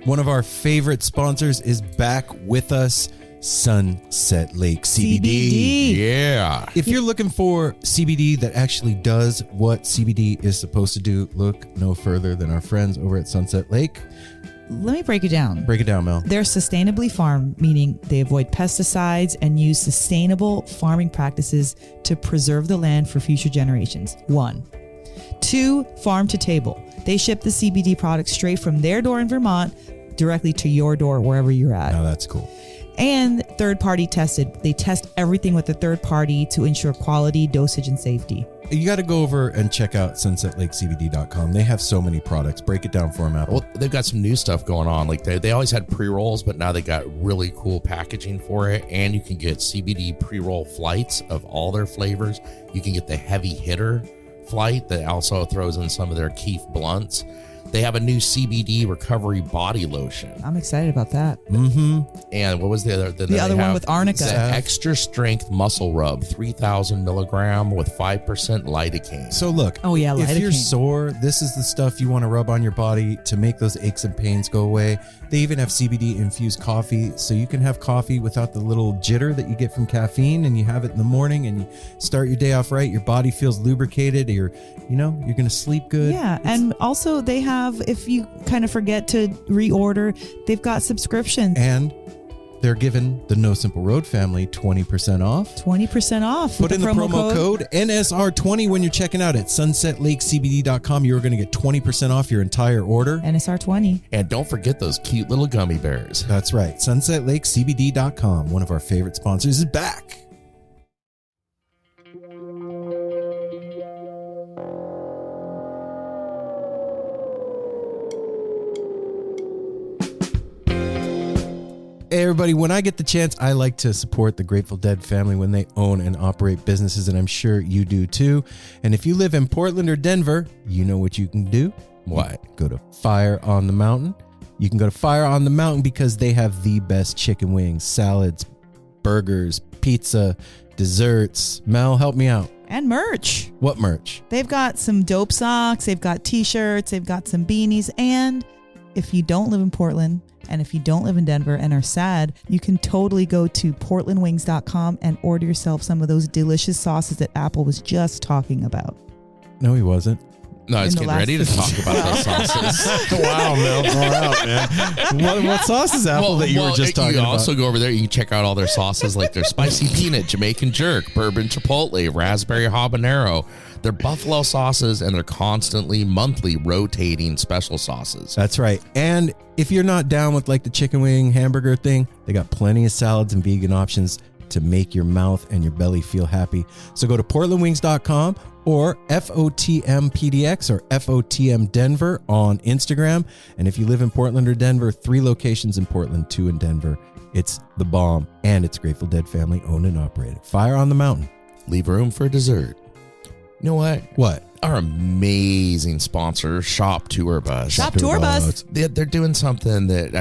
One of our favorite sponsors is back with us, Sunset Lake CBD. Yeah. If you're looking for CBD that actually does what CBD is supposed to do, look no further than our friends over at Sunset Lake. Let me break it down. Break it down, Mel. They're sustainably farmed, meaning they avoid pesticides and use sustainable farming practices to preserve the land for future generations. 1. 2, farm to table. They ship the CBD products straight from their door in Vermont directly to your door wherever you're at. Now that's cool. And third party tested. They test everything with a third party to ensure quality, dosage, and safety. You got to go over and check out sunsetlakecbd.com. They have so many products. Break it down for them, Apple. Well, they've got some new stuff going on. Like they always had pre-rolls, but now they got really cool packaging for it. And you can get CBD pre-roll flights of all their flavors. You can get the heavy hitter flight that also throws in some of their Keef blunts. They have a new CBD recovery body lotion. I'm excited about that. Mm-hmm. And what was the other? The other one with arnica. The extra strength muscle rub, 3,000 milligram with 5% lidocaine. So look, Oh, yeah, if you're lidocaine. sore, this is the stuff you want to rub on your body to make those aches and pains go away. They even have CBD infused coffee, so you can have coffee without the little jitter that you get from caffeine, and you have it in the morning and you start your day off right. Your body feels lubricated. You're going to sleep good. Yeah, and also they have, if you kind of forget to reorder, they've got subscriptions. And they're giving the No Simple Road family 20% off. 20% off. Put with in the promo code NSR20 when you're checking out at sunsetlakecbd.com. You're going to get 20% off your entire order. NSR20. And don't forget those cute little gummy bears. That's right. sunsetlakecbd.com, one of our favorite sponsors, is back. Hey everybody, when I get the chance, I like to support the Grateful Dead family when they own and operate businesses, and I'm sure you do too. And if you live in Portland or Denver, you know what you can do. What? Go to Fire on the Mountain. You can go to Fire on the Mountain because they have the best chicken wings, salads, burgers, pizza, desserts. Mel, help me out. And merch. What merch? They've got some dope socks. They've got t-shirts. They've got some beanies. And if you don't live in Portland, and if you don't live in Denver and are sad, you can totally go to portlandwings.com and order yourself some of those delicious sauces that Apple was just talking about. No, he wasn't. No, I was In the getting ready to last- talk about those sauces. Wow, Mel, far out, man. What sauce is Apple that you were just talking you about? also go over there, you can check out all their sauces, like their spicy peanut, Jamaican jerk, bourbon chipotle, raspberry habanero, their buffalo sauces, and their constantly, monthly rotating special sauces. That's right. And if you're not down with like the chicken wing hamburger thing, they got plenty of salads and vegan options to make your mouth and your belly feel happy. So go to portlandwings.com or FOTM PDX or FOTM Denver on Instagram. And if you live in Portland or Denver, 3 locations in Portland, 2 in Denver. It's the bomb, and it's Grateful Dead family owned and operated. Fire on the Mountain. Leave room for dessert. You know what? What? Our amazing sponsor, Shop Tour Bus. Shop Tour Bus. They're doing something that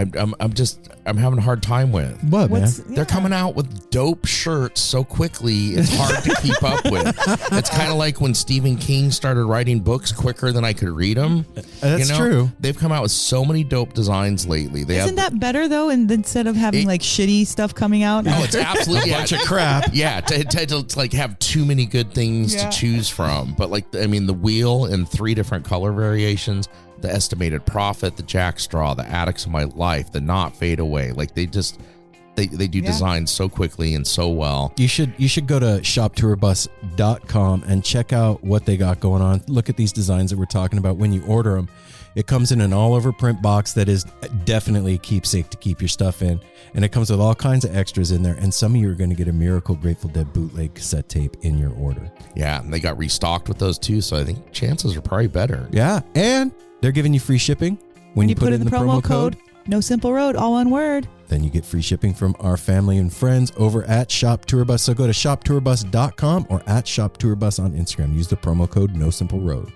I'm having a hard time with. What, man? They're coming out with dope shirts so quickly, it's hard to keep up with. It's kind of like when Stephen King started writing books quicker than I could read them. That's true. They've come out with so many dope designs lately. Isn't that better though? And instead of having like shitty stuff coming out? No, it's absolutely A bunch of crap. Yeah, to like have too many good things to choose from. But like, I mean, the wheel in 3 different color variations, the estimated profit, the jackstraw, the addicts of my life, the not fade away. Like they do design so quickly and so well. You should go to shoptourbus.com and check out what they got going on. Look at these designs that we're talking about when you order them. It comes in an all over print box that is definitely a keepsake to keep your stuff in. And it comes with all kinds of extras in there. And some of you are going to get a Miracle Grateful Dead bootleg cassette tape in your order. Yeah, and they got restocked with those too. So I think chances are probably better. Yeah. And they're giving you free shipping when you put in the promo code. No Simple Road, all one word. Then you get free shipping from our family and friends over at Shop Tour Bus. So go to shoptourbus.com or at Shop Tour Bus on Instagram. Use the promo code No Simple Road.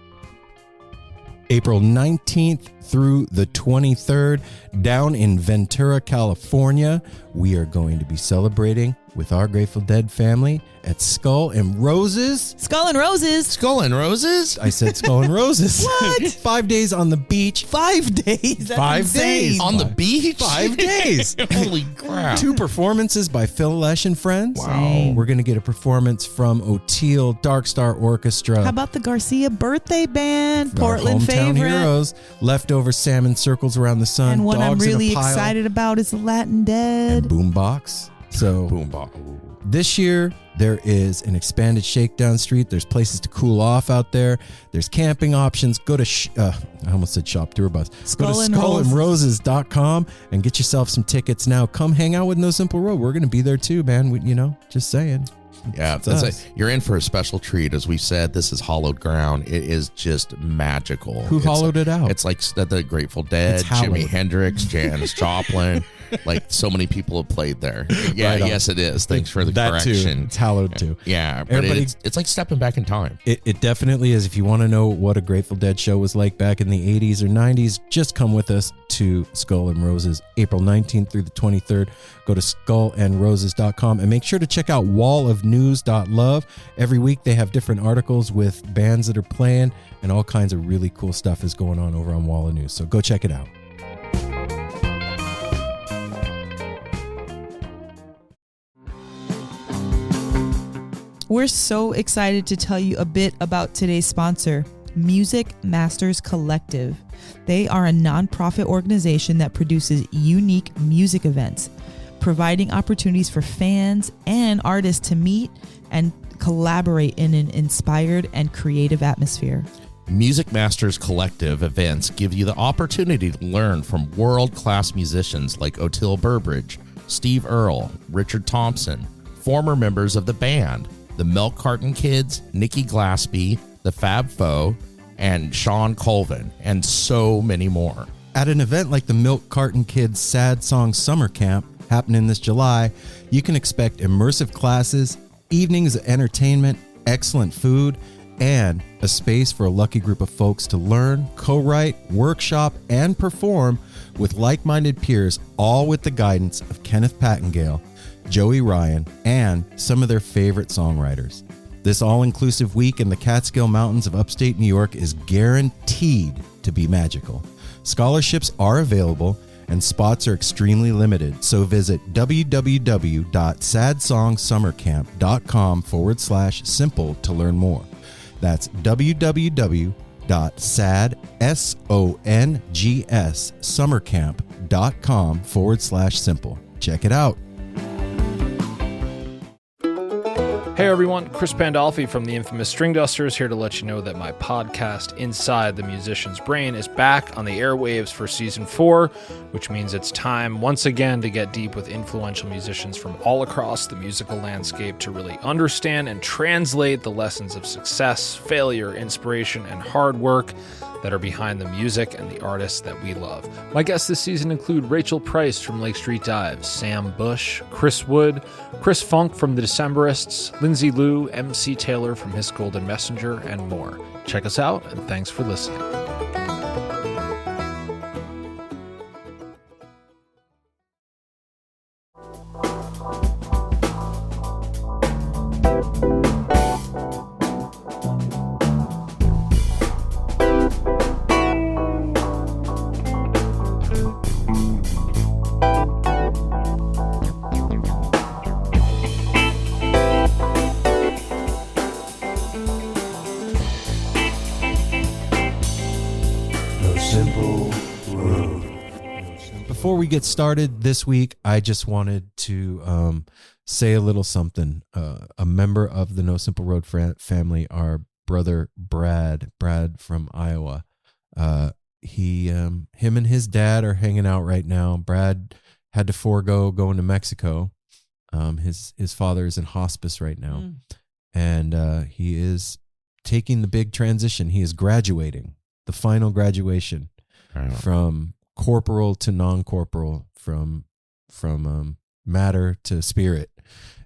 April 19th through the 23rd, down in Ventura, California, we are going to be celebrating with our Grateful Dead family at Skull and Roses. Skull and Roses. Skull and Roses? I said Skull and Roses. What? 5 days on the beach. 5 days. That's 5 insane. days. On the beach? 5 days. Holy crap. 2 performances by Phil Lesh and friends. Wow. We're going to get a performance from O'Teal Dark Star Orchestra. How about the Garcia birthday band? Our Portland hometown favorite. heroes. Leftover salmon circles around the sun. And what I'm dogs in a really pile, excited about is the Latin Dead. and Boombox. So Boombox. this year, there is an expanded Shakedown Street. There's places to cool off out there. There's camping options. Go to, I almost said shop tour bus. Go to skullandroses.com and get yourself some tickets now. Come hang out with No Simple Road. We're going to be there too, man. Just saying. Yeah, you're in for a special treat. As we said, this is hallowed ground. It is just magical. Who hollowed it out? It's like the Grateful Dead, It's hallowed. Jimi Hendrix, Janis Joplin. Like so many people have played there. Yeah, Right on. yes, it is. Thanks for the That too. correction. It's hallowed too. Yeah, but Everybody- it's like stepping back in time. It definitely is. If you want to know what a Grateful Dead show was like back in the 80s or 90s, just come with us to Skull and Roses, April 19th through the 23rd. Go to skullandroses.com and make sure to check out wallofnews.love. Every week they have different articles with bands that are playing, and all kinds of really cool stuff is going on over on Wall of News. So go check it out. We're so excited to tell you a bit about today's sponsor, Music Masters Collective. They are a nonprofit organization that produces unique music events, providing opportunities for fans and artists to meet and collaborate in an inspired and creative atmosphere. Music Masters Collective events give you the opportunity to learn from world-class musicians like O'Teal Burbridge, Steve Earle, Richard Thompson, former members of the band, the Milk Carton Kids, Nikki Glaspie, the Fab Four, and Sean Colvin, and so many more. At an event like the Milk Carton Kids Sad Song Summer Camp happening this July, you can expect immersive classes, evenings of entertainment, excellent food, and a space for a lucky group of folks to learn, co-write, workshop, and perform with like-minded peers, all with the guidance of Kenneth Pattengale, Joey Ryan, and some of their favorite songwriters. This all-inclusive week in the Catskill Mountains of upstate New York is guaranteed to be magical. Scholarships are available and spots are extremely limited, so visit www.sadsongsummercamp.com/simple to learn more. That's www.sadsongsummercamp.com/simple. Check it out. Hey everyone, Chris Pandolfi from the infamous String Dusters here to let you know that my podcast, Inside the Musician's Brain, is back on the airwaves for Season 4, which means it's time once again to get deep with influential musicians from all across the musical landscape to really understand and translate the lessons of success, failure, inspiration, and hard work that are behind the music and the artists that we love. My guests this season include Rachel Price from Lake Street Dives, Sam Bush, Chris Wood, Chris Funk from The Decemberists, Lindsay Liu, MC Taylor from His Golden Messenger, and more. Check us out, and thanks for listening. Before we get started this week, I just wanted to say a little something. A member of the No Simple Road family, our brother Brad from Iowa, him and his dad are hanging out right now. Brad had to forego going to Mexico. His father is in hospice right now, and he is taking the big transition. He is graduating, the final graduation from corporal to non-corporal, from matter to spirit.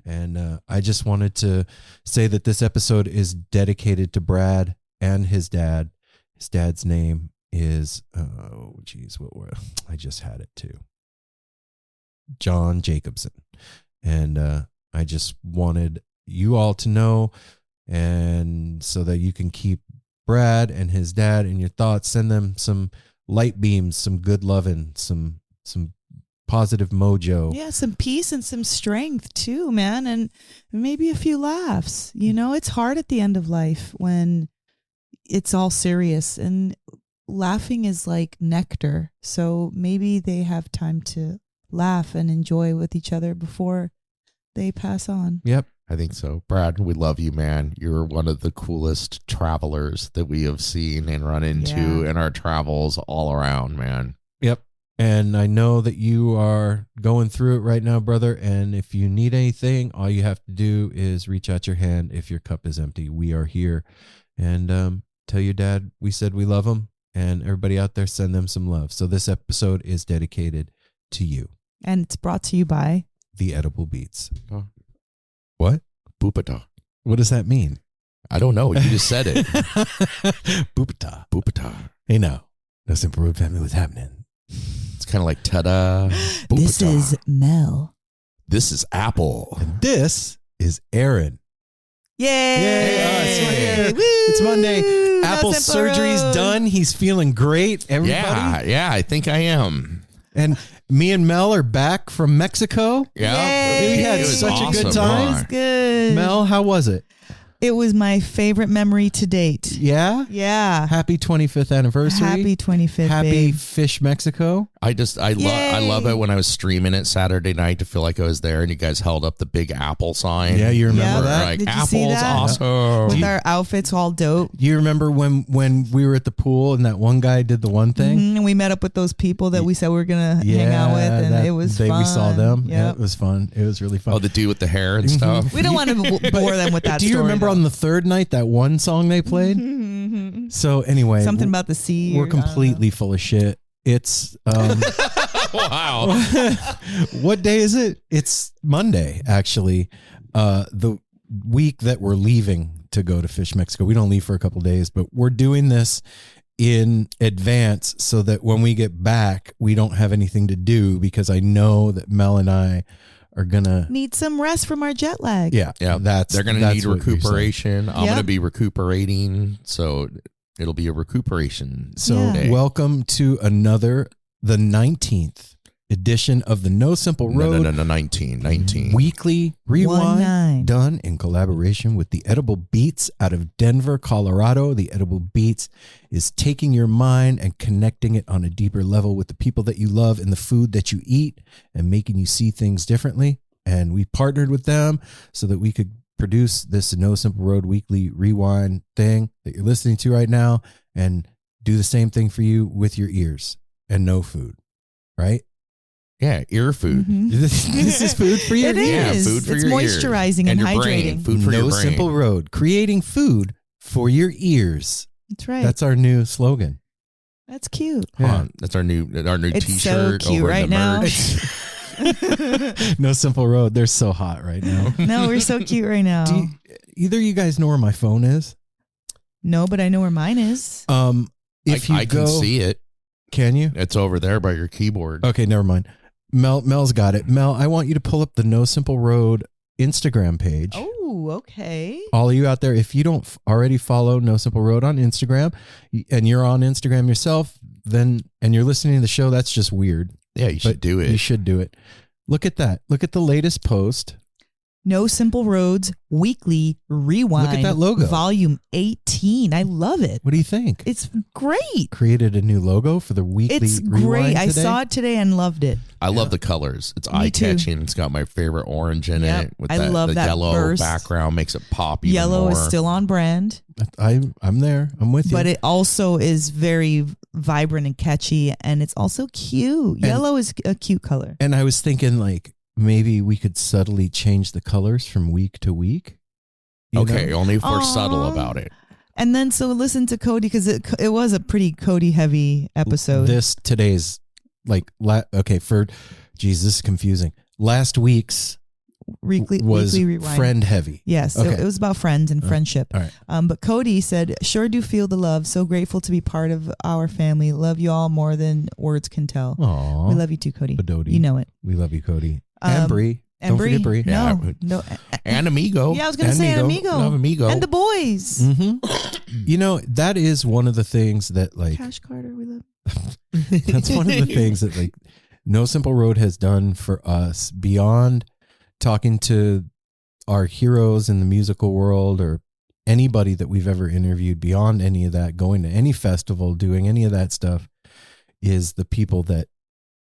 And I just wanted to say that this episode is dedicated to Brad and his dad. His dad's name is I just had it too. John Jacobson. And I just wanted you all to know, and so that you can keep Brad and his dad in your thoughts. Send them some light beams, some good loving, some positive mojo. Yeah, some peace and some strength too, man, and maybe a few laughs. You know, it's hard at the end of life when it's all serious, and laughing is like nectar. So maybe they have time to laugh and enjoy with each other before they pass on. Yep. I think so. Brad, we love you, man. You're one of the coolest travelers that we have seen and run into in our travels all around, man. Yep. And I know that you are going through it right now, brother. And if you need anything, all you have to do is reach out your hand. If your cup is empty, we are here. And tell your dad we said we love him. And everybody out there, send them some love. So this episode is dedicated to you. And it's brought to you by The Edible Beats. Oh. What? Boopata. What does that mean? I don't know. You just said it. Boopata. Boopata. Hey, now. No Simple Road family, what's happening? It's kind of like ta-da. Boopata. This is Mel. This is Apple. And this is Aaron. Yay! Yay! Woo! It's Monday. No Apple's Simple surgery's Road. done. He's feeling great. Everybody. Yeah, I think I am. And me and Mel are back from Mexico. Yeah. Yay! We had It was such a good awesome, time. huh? It's good. Mel, how was it? It was my favorite memory to date. Yeah? Yeah. Happy 25th anniversary. Happy 25th, Happy babe. Fish Mexico. I Yay. love it when I was streaming it Saturday night to feel like I was there and you guys held up the big Apple sign. Yeah, you remember Yeah. that? Like, Did you Apple's see that? awesome. With our outfits all dope. You remember when we were at the pool and that one guy did the one thing? Mhm, and we met up with those people that we said we were going to hang out with, and that it was day fun. we saw them. Yeah, Yep. it was fun. It was really fun. Oh, the dude with the hair and stuff. We don't want to bore them with that Do you story, remember though. on the third night that one song they played? So anyway, Something about the sea. we're or- I don't know. completely full of shit. It's Wow. what day is it? It's Monday, actually. The week that we're leaving to go to Fish Mexico. We don't leave for a couple days, but we're doing this in advance so that when we get back, we don't have anything to do, because I know that Mel and I are gonna Need some rest from our jet lag. Yeah, they're going to need what you're saying. recuperation. I'm Yep. going to be recuperating, so it'll be a recuperation. So Yeah. welcome to the 19th edition of the No Simple Road No, 19. Weekly Rewind, 19. done in collaboration with the Edible Beats out of Denver, Colorado. The Edible Beats is taking your mind and connecting it on a deeper level with the people that you love and the food that you eat, and making you see things differently. And we partnered with them so that we could produce this No Simple Road Weekly Rewind thing that you're listening to right now, and do the same thing for you with your ears and no food, right? Yeah, ear food. Mhm. This is food for your It ears. Yeah, is. food for It's your moisturizing ears. and your hydrating. brain. Food for No your brain. Simple Road, creating food for your ears. That's right. That's our new slogan. That's cute. Yeah. That's our new It's T-shirt so cute over right in the now. merch. No Simple Road. They're so hot right now. No, we're so cute right now. Do either of you guys know where my phone is? No, but I know where mine is. If I can see it. Can you? It's over there by your keyboard. Okay, never mind. Mel's got it. Mel, I want you to pull up the No Simple Road Instagram page. Oh, okay. All of you out there, if you don't already follow No Simple Road on Instagram, and you're on Instagram yourself, and you're listening to the show, that's just weird. Yeah, you should But do it. You should do it. Look at that. Look at the latest post. No Simple Roads Weekly Rewind. Look at that logo. Volume 18. I love it. What do you think? It's great. Created a new logo for the weekly It's Rewind great. I today. saw it today and loved it. I love the colors. It's Me too. eye-catching. It's got my favorite orange in Yep. it. With I love the that yellow burst. background makes it pop even Yellow more. is still on brand, I'm there. I'm with you. but it also is very vibrant and catchy, and it's also cute. Yellow is a cute color. And I was thinking, like, maybe we could subtly change the colors from week to week. You Okay, know? only if we're Aw. subtle about it. And then so listen to Cody, because it was a pretty Cody heavy episode. Today's this is confusing. Last week's was weekly rewind. friend heavy. Yes, Okay. it was about friends and friendship. All right. But Cody said, "Sure do feel the love. So grateful to be part of our family. Love you all more than words can tell." Aw. We love you too, Cody. Badodi. You know it. We love you, Cody. And Bree. And Don't forget Bree. No, Yeah. no. And Amigo. Yeah, I was going to say Amigo. Love Amigo. And the boys. You know, that is one of the things that like Cash Carter, we love. that's one of the things that like No Simple Road has done for us beyond talking to our heroes in the musical world or anybody that we've ever interviewed, beyond any of that, going to any festival, doing any of that stuff, is the people that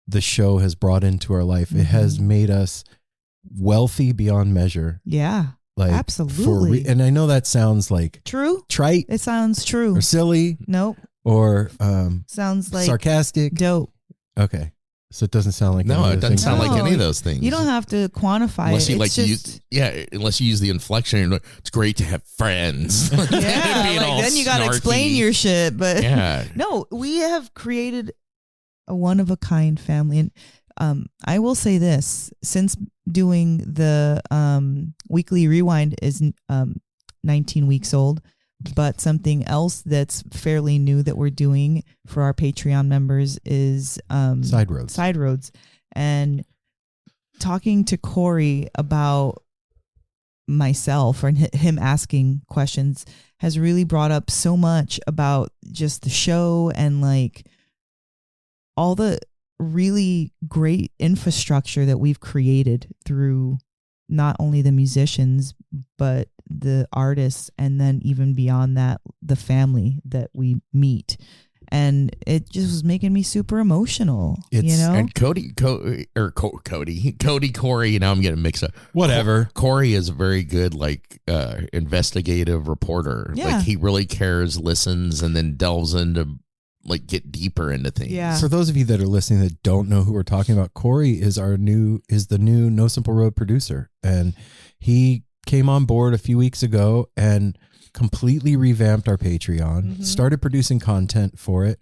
the show has brought into our life. It has made us wealthy beyond measure. Yeah, Like absolutely. and I know that sounds like True. trite It sounds true. or silly Nope. or Sounds like sarcastic. dope. Okay. So it doesn't sound like No, any of it the doesn't things. sound like No, any of those things. You don't have to quantify unless it. you It's like just, unless you use the inflection. You're like, it's great to have friends. yeah, Being all like then you got to snarky. explain your shit. But Yeah. no, we have created a one of a kind family. And I will say this, since doing the weekly rewind is 19 weeks old, but something else that's fairly new that we're doing for our Patreon members is Side roads. Side Roads. And talking to Corey about myself and him asking questions has really brought up so much about just the show and like all the really great infrastructure that we've created through not only the musicians, but the artists, and then even beyond that, the family that we meet. And it just was making me super emotional, It's- you know? And Cody, Corey. Now I'm getting mixed up. Whatever. Corey is a very good, like, investigative reporter. Yeah. Like, he really cares, listens, and then delves into, like, get deeper into things. Yeah. For those of you that are listening that don't know who we're talking about, Corey is the new No Simple Road producer, and he came on board a few weeks ago and completely revamped our Patreon, started producing content for it,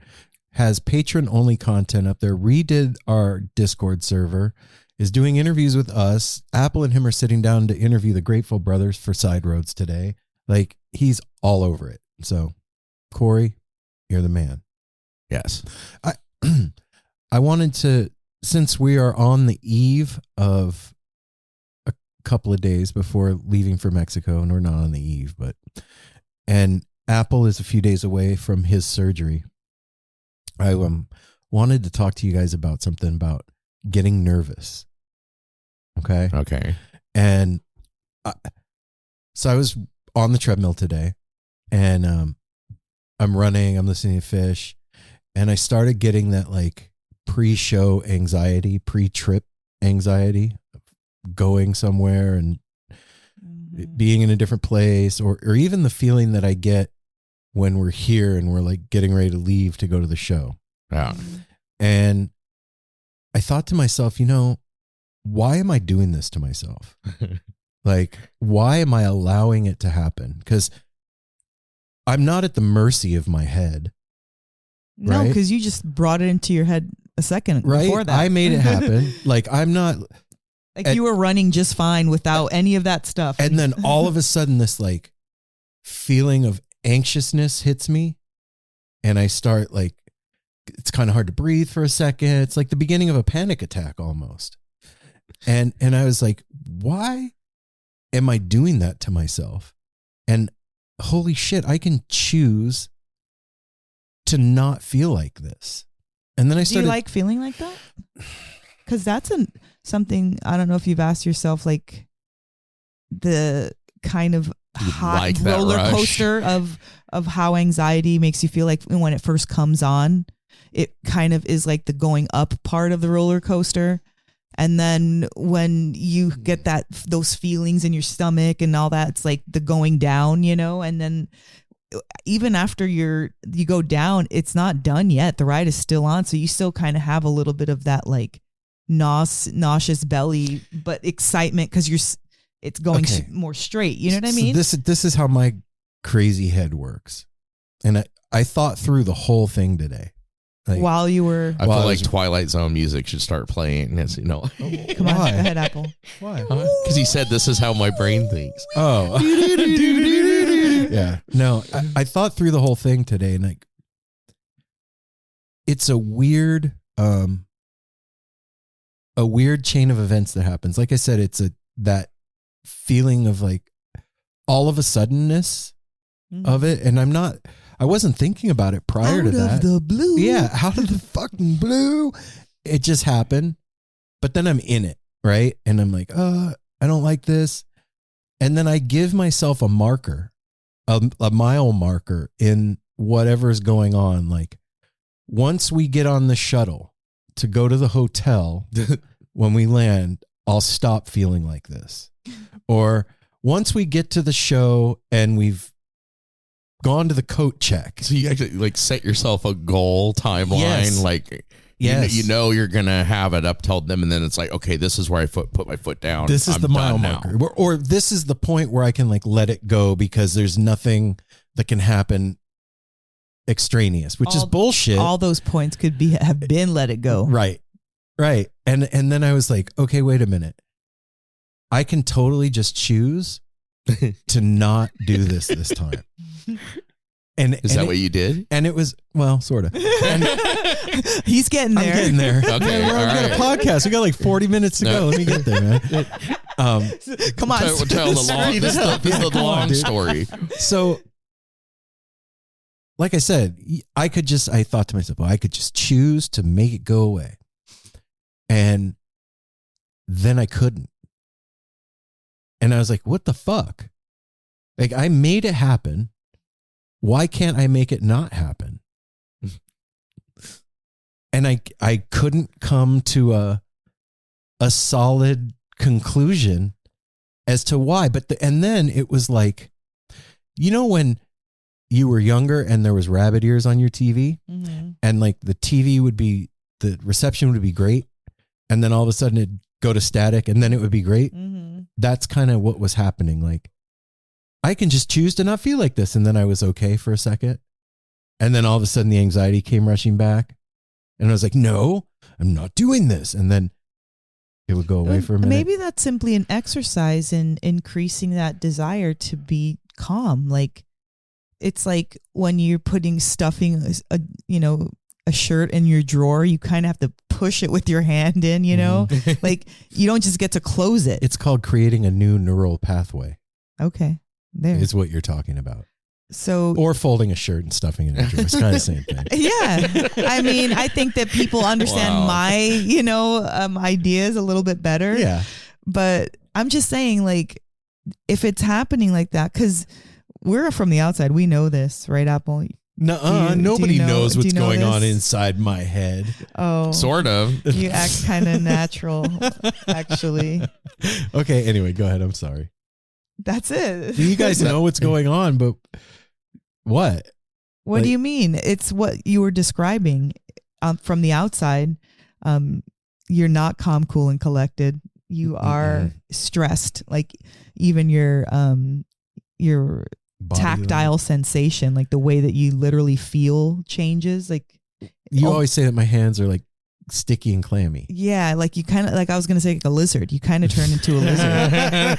has patron only content up there, redid our Discord server, is doing interviews with us. Apple and him are sitting down to interview the Grateful Brothers for Side Roads today. Like, he's all over it. So, Corey, you're the man. Yes. I wanted to, since we are on the eve of a couple of days before leaving for Mexico, and we're not on the eve, and Apple is a few days away from his surgery. I wanted to talk to you guys about something about getting nervous. Okay. Okay. And so I was on the treadmill today, and I'm running, I'm listening to Fish, and I started getting that like pre-show anxiety, pre-trip anxiety, going somewhere and being in a different place, or even the feeling that I get when we're here and we're like getting ready to leave to go to the show. Yeah. And I thought to myself, why am I doing this to myself? Like, why am I allowing it to happen? Because I'm not at the mercy of my head. No, Right? because you just brought it into your head a second before Right? that. I made it happen. Like, I'm not. Like you were running just fine without any of that stuff. And then all of a sudden, this like feeling of anxiousness hits me, and I start like, it's kind of hard to breathe for a second. It's like the beginning of a panic attack almost. And I was like, why am I doing that to myself? And holy shit, I can choose to not feel like this. And then I do started. you like feeling like that? Because that's something, I don't know if you've asked yourself, like the kind of You'd hot like that roller rush. coaster of how anxiety makes you feel like when it first comes on. It kind of is like the going up part of the roller coaster. And then when you get those feelings in your stomach and all that, it's like the going down, and then even after you go down, it's not done yet. The ride is still on. So you still kind of have a little bit of that like nauseous belly, but excitement because it's going Okay. more straight. You know what I mean? So this is how my crazy head works. And I thought through the whole thing today. Like, While you were, I Well, feel I like was- Twilight Zone music should start playing. As come on, Why? go ahead, Apple. why? Because he said this is how my brain thinks. Oh. Yeah. No, I thought through the whole thing today, and like, it's a weird a weird chain of events that happens. Like I said, it's that feeling of like all of a suddenness of it. And I wasn't thinking about it prior to that. Out of the blue. Yeah. Out of the fucking blue. It just happened. But then I'm in it. Right. And I'm like, I don't like this. And then I give myself a marker, a mile marker in whatever's going on. Like once we get on the shuttle to go to the hotel, when we land, I'll stop feeling like this. Or once we get to the show and we've gone to the coat check. So you actually like set yourself a goal timeline, Yes. like Yes. you know you're gonna have it up till them, and then it's like, okay, this is where I put my foot down. This is I'm the mile done now. marker. Or this is the point where I can like let it go because there's nothing that can happen extraneous, which is bullshit. All those points could have been let it go. Right. Right. And then I was like, okay, wait a minute. I can totally just choose to not do this time. And Is that what you did? And it was, well, sort of. He's getting there. I'm getting there. Okay, We've all got a right. podcast. We got like 40 minutes to go. Let me get there, man. Come on. Tell the long, this is the Come on, long dude. story. So, like I said, I thought to myself, well, I could just choose to make it go away. And then I couldn't. And I was like, what the fuck? Like, I made it happen. Why can't I make it not happen? And I couldn't come to a solid conclusion as to why. And then it was like, you know, when you were younger and there was rabbit ears on your TV, and like the reception would be great, and then all of a sudden it'd go to static, and then it would be great. That's kind of what was happening. Like, I can just choose to not feel like this. And then I was okay for a second. And then all of a sudden the anxiety came rushing back. And I was like, no, I'm not doing this. And then it would go away for a minute. Maybe that's simply an exercise in increasing that desire to be calm. Like, it's like when you're stuffing a shirt in your drawer, you kind of have to push it with your hand in, like you don't just get to close it. It's called creating a new neural pathway. Okay. There. Is what you're talking about. So, or folding a shirt and stuffing it in a drawer. It's kind of the same thing. Yeah. I mean, I think that people understand my, ideas a little bit better. Yeah. But I'm just saying, like, if it's happening like that, because we're from the outside, we know this, right, Apple? Nobody knows what's going on this? inside my head. Oh. Sort of. You act kind of natural, actually. Okay, anyway, go ahead. I'm sorry. That's it. You guys know what's going on, but what? What do you mean? It's what you were describing from the outside. You're not calm, cool, and collected. You are stressed. Like even your Body tactile sensation, like the way that you literally feel changes. Like you always say that my hands are like sticky and clammy. Yeah, like you kind of, like I was going to say, like a lizard. You kind of turn into a lizard.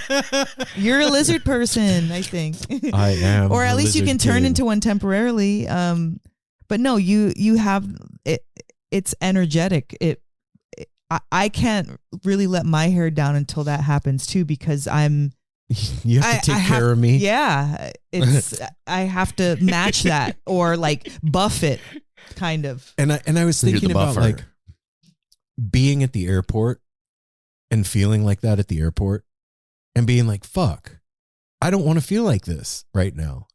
You're a lizard person, I think. I am. Or at least you can turn into one temporarily. But no, you have it. It's energetic. I can't really let my hair down until that happens too, because you have to take care of me. Yeah, it's I have to match that or like buff it, kind of. And I was thinking about like being at the airport and feeling like that at the airport and being like, fuck, I don't want to feel like this right now.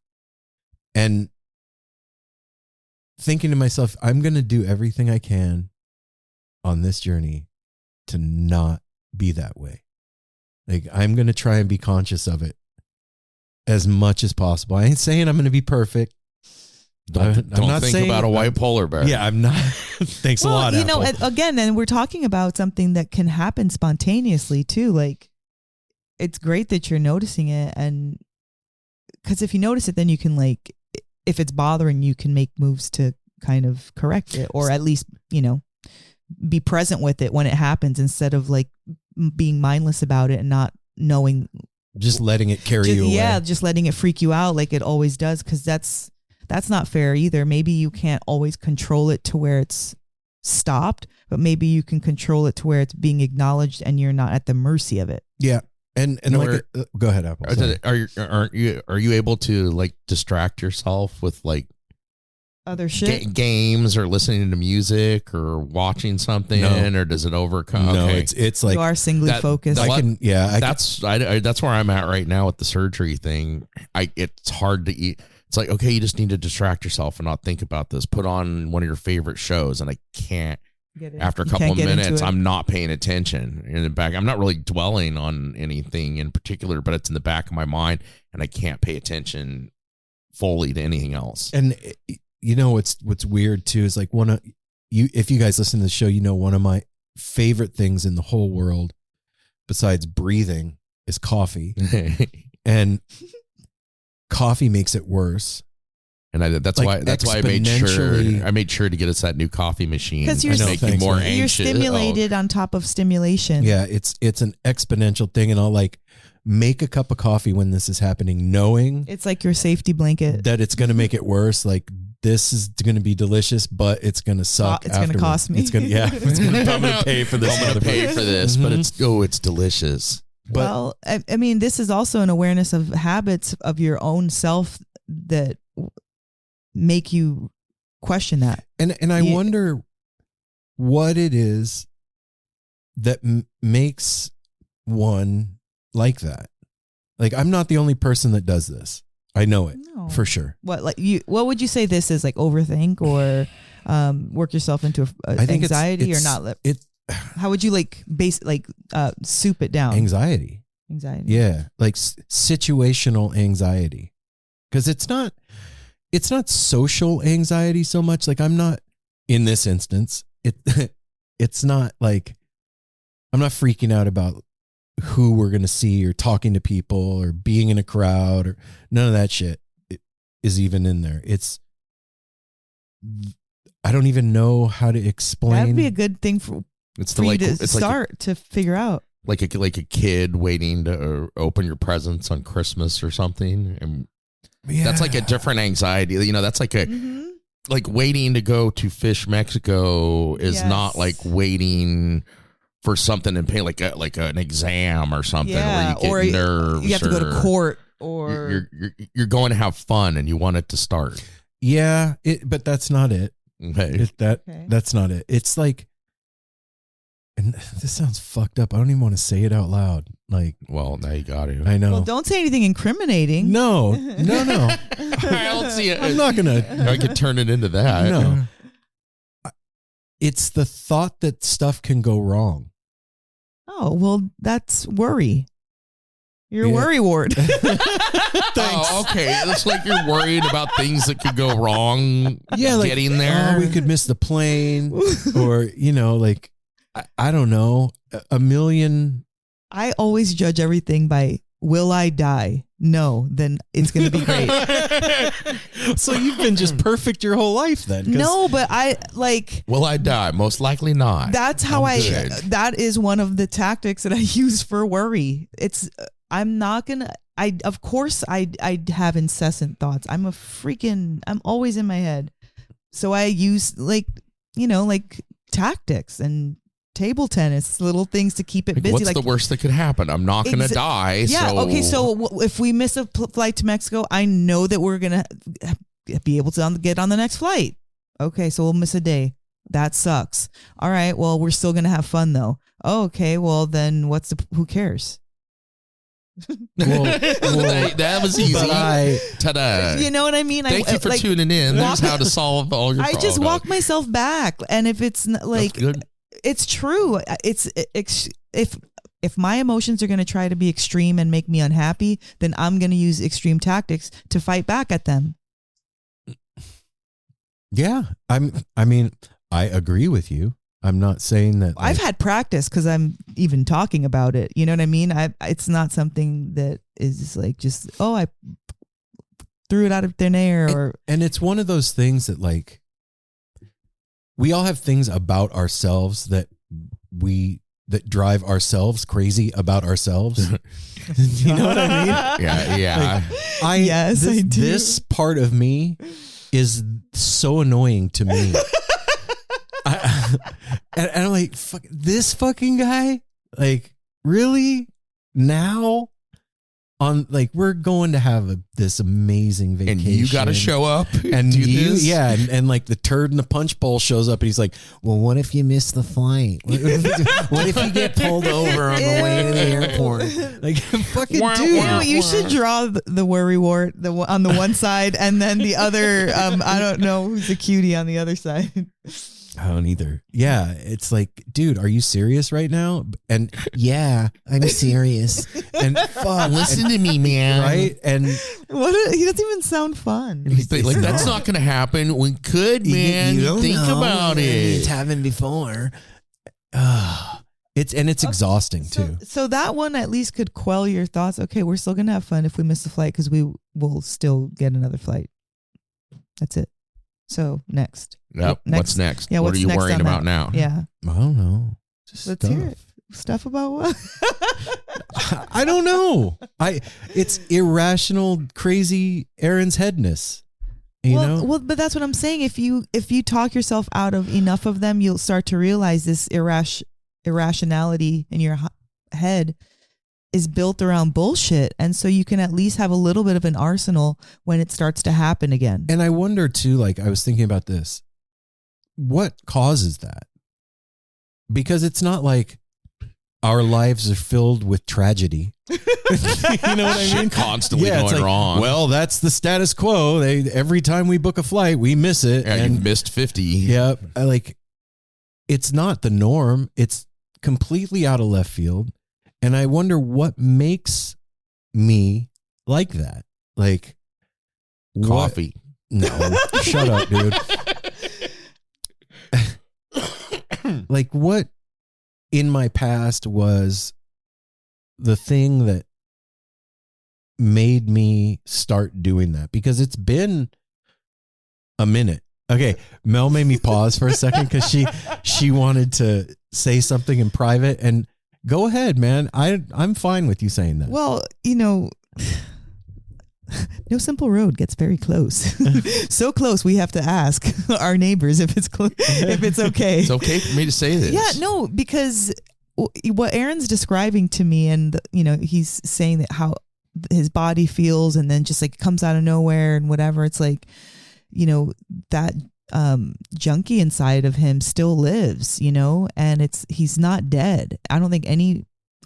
And thinking to myself, I'm going to do everything I can on this journey to not be that way. Like, I'm going to try and be conscious of it as much as possible. I ain't saying I'm going to be perfect. Don't think about a white polar bear. Yeah, I'm not. Thanks a lot, Apple. Again, and we're talking about something that can happen spontaneously too. Like, it's great that you're noticing it, and because if you notice it, then you can, like, if it's bothering, you can make moves to kind of correct it, or at least, be present with it when it happens, instead of like being mindless about it and not knowing. Just letting it carry you away. Yeah, just letting it freak you out like it always does, because that's not fair either. Maybe you can't always control it to where it's stopped, but maybe you can control it to where it's being acknowledged and you're not at the mercy of it. Yeah. And like, go ahead, Apple. Are you able to like distract yourself with like Other shit? games or listening to music or watching something, or does it overcome? No, okay. it's like you are singly focused. That's where I'm at right now with the surgery thing. It's hard to eat. It's like, okay, you just need to distract yourself and not think about this. Put on one of your favorite shows, and I can't. After a couple of minutes, I'm not paying attention. In the back, I'm not really dwelling on anything in particular, but it's in the back of my mind, and I can't pay attention fully to anything else. And you know what's weird too is like if you guys listen to the show, you know one of my favorite things in the whole world, besides breathing, is coffee, and coffee makes it worse. And that's why I made sure to get us that new coffee machine because you're making more anxious. You're stimulated on top of stimulation. Yeah, it's an exponential thing, and I'll like make a cup of coffee when this is happening, knowing it's like your safety blanket that it's going to make it worse. Like this is going to be delicious, but it's going to suck. It's going to cost me. I'm going to pay for this. I'm going to pay for this, but it's delicious. But, well, I mean, this is also an awareness of habits of your own self that make you question that. And I wonder what it is that makes one like that. Like, I'm not the only person that does this. I know it for sure. What would you say this is, like overthink or work yourself into anxiety or not? How would you soup it down? Anxiety. Yeah. Like situational anxiety. Because it's not social anxiety so much. Like I'm not, in this instance, it's not like, I'm not freaking out about who we're going to see or talking to people or being in a crowd or none of that shit is even in there. I don't even know how to explain. That'd be a good thing for you to start to figure out. Like a kid waiting to open your presents on Christmas or something. And that's like a different anxiety. You know, that's like like waiting to go to Fish Mexico is not like waiting for something and pay like an exam or something where you get nerves. You have to go to court or you're going to have fun and you want it to start. Yeah, but that's not it. Okay. That's not it. It's like, and this sounds fucked up. I don't even want to say it out loud. Like, well, now you got to. I know. Well, don't say anything incriminating. No. I don't see it. I'm not gonna. I could turn it into that. No. It's the thought that stuff can go wrong. Oh, well, that's worry. You're a worry ward. Oh, okay. It's like you're worried about things that could go wrong. Yeah, like getting there. We could miss the plane, or like I don't know, a million. I always judge everything by, will I die? No, then it's going to be great. So you've been just perfect your whole life then? No, but I like. Will I die? Most likely not. That's how that is one of the tactics that I use for worry. I'm not going to, of course I have incessant thoughts. I'm always in my head. So I use like tactics and table tennis, little things to keep it busy. What's the worst that could happen? I'm not going to die. Yeah. So. Okay. So if we miss a flight to Mexico, I know that we're going to be able to get on the next flight. Okay. So we'll miss a day. That sucks. All right. Well, we're still going to have fun though. Oh, okay. Well, then who cares? Well, that was easy. Ta-da. You know what I mean? Thank you for tuning in. There's how to solve all your problems. I just walk myself back. And if it's like, it's true. If my emotions are going to try to be extreme and make me unhappy, then I'm going to use extreme tactics to fight back at them. Yeah. I mean, I agree with you. I'm not saying that. I've had practice because I'm even talking about it. You know what I mean? It's not something that is like just, I threw it out of thin air. And it's one of those things that like, we all have things about ourselves that drive ourselves crazy about ourselves. You know what I mean? Yeah. Like, I do. This part of me is so annoying to me. And I'm like, fuck, this fucking guy? Like, really? Now? On like, we're going to have this amazing vacation. And you got to show up and do you, this? yeah. And like the turd in the punch bowl shows up and he's like, well, what if you miss the flight? What if you get pulled over on the way to the airport? Like, fucking dude. You should draw the worry wart on the one side and then the other, I don't know who's a cutie on the other side. I don't either. Yeah, it's like, dude, are you serious right now? And yeah, I'm serious. And fuck, listen to me, man. Right? And he doesn't even sound fun. Like that's not going to happen. We could, man. You don't think know. about it. It's happened before. It's exhausting too. So that one at least could quell your thoughts. Okay, we're still gonna have fun if we miss the flight because we will still get another flight. That's it. So next. Yep. What's next? Yeah, what are you worrying about now? Yeah. I don't know. Just Let's hear it. Stuff about what? I don't know. It's irrational, crazy Aaron's headness. You know? Well, but that's what I'm saying. If you talk yourself out of enough of them, you'll start to realize this irrationality in your head is built around bullshit. And so you can at least have a little bit of an arsenal when it starts to happen again. And I wonder too, like I was thinking about this, what causes that? Because it's not like our lives are filled with tragedy. You know what I mean? Constantly going like, wrong. Well, that's the status quo. Every time we book a flight, we miss it. Yeah, and you missed 50. Yeah. Like, it's not the norm. It's completely out of left field. And I wonder what makes me like that. Like Coffee. No, shut up, dude. Like what in my past was the thing that made me start doing that? Because it's been a minute. Okay, Mel made me pause for a second because she wanted to say something in private, and go ahead, man. I'm fine with you saying that. Well, no simple road gets very close. So close we have to ask our neighbors if it's if it's okay. It's okay for me to say this. Yeah, no, because what Aaron's describing to me, and he's saying that how his body feels, and then just like comes out of nowhere and whatever. It's like, that junkie inside of him still lives, and he's not dead. I don't think any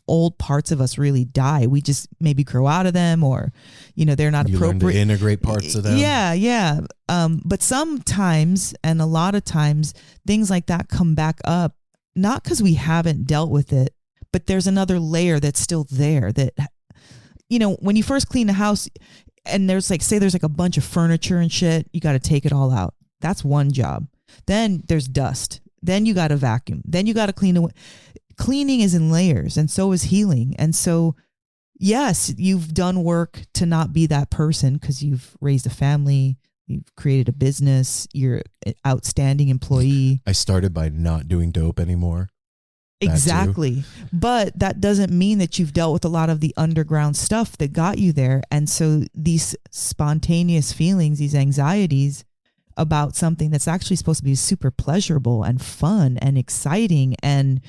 old parts of us really die. We just maybe grow out of them, or they're not you appropriate. Learn to integrate parts of them. Yeah. But sometimes, and a lot of times, things like that come back up, not because we haven't dealt with it, but there's another layer that's still there. That when you first clean the house, and there's there's a bunch of furniture and shit, you got to take it all out. That's one job. Then there's dust. Then you got to vacuum. Then you got to clean away. Cleaning is in layers, and so is healing. And so, yes, you've done work to not be that person because you've raised a family, you've created a business, you're an outstanding employee. I started by not doing dope anymore. Exactly. But that doesn't mean that you've dealt with a lot of the underground stuff that got you there. And so these spontaneous feelings, these anxieties about something that's actually supposed to be super pleasurable and fun and exciting and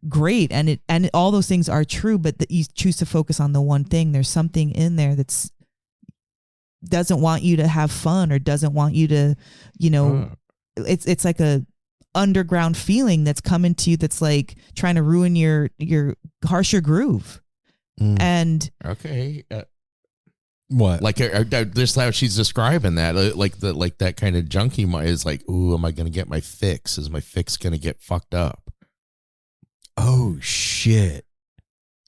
great, and all those things are true, but that you choose to focus on the one thing. There's something in there that's doesn't want you to have fun, or doesn't want you to, it's like a underground feeling that's coming to you that's like trying to ruin your harsher groove. And okay, what? Like just how she's describing that, like that kind of junkie is like, ooh, am I going to get my fix? Is my fix going to get fucked up? Oh shit!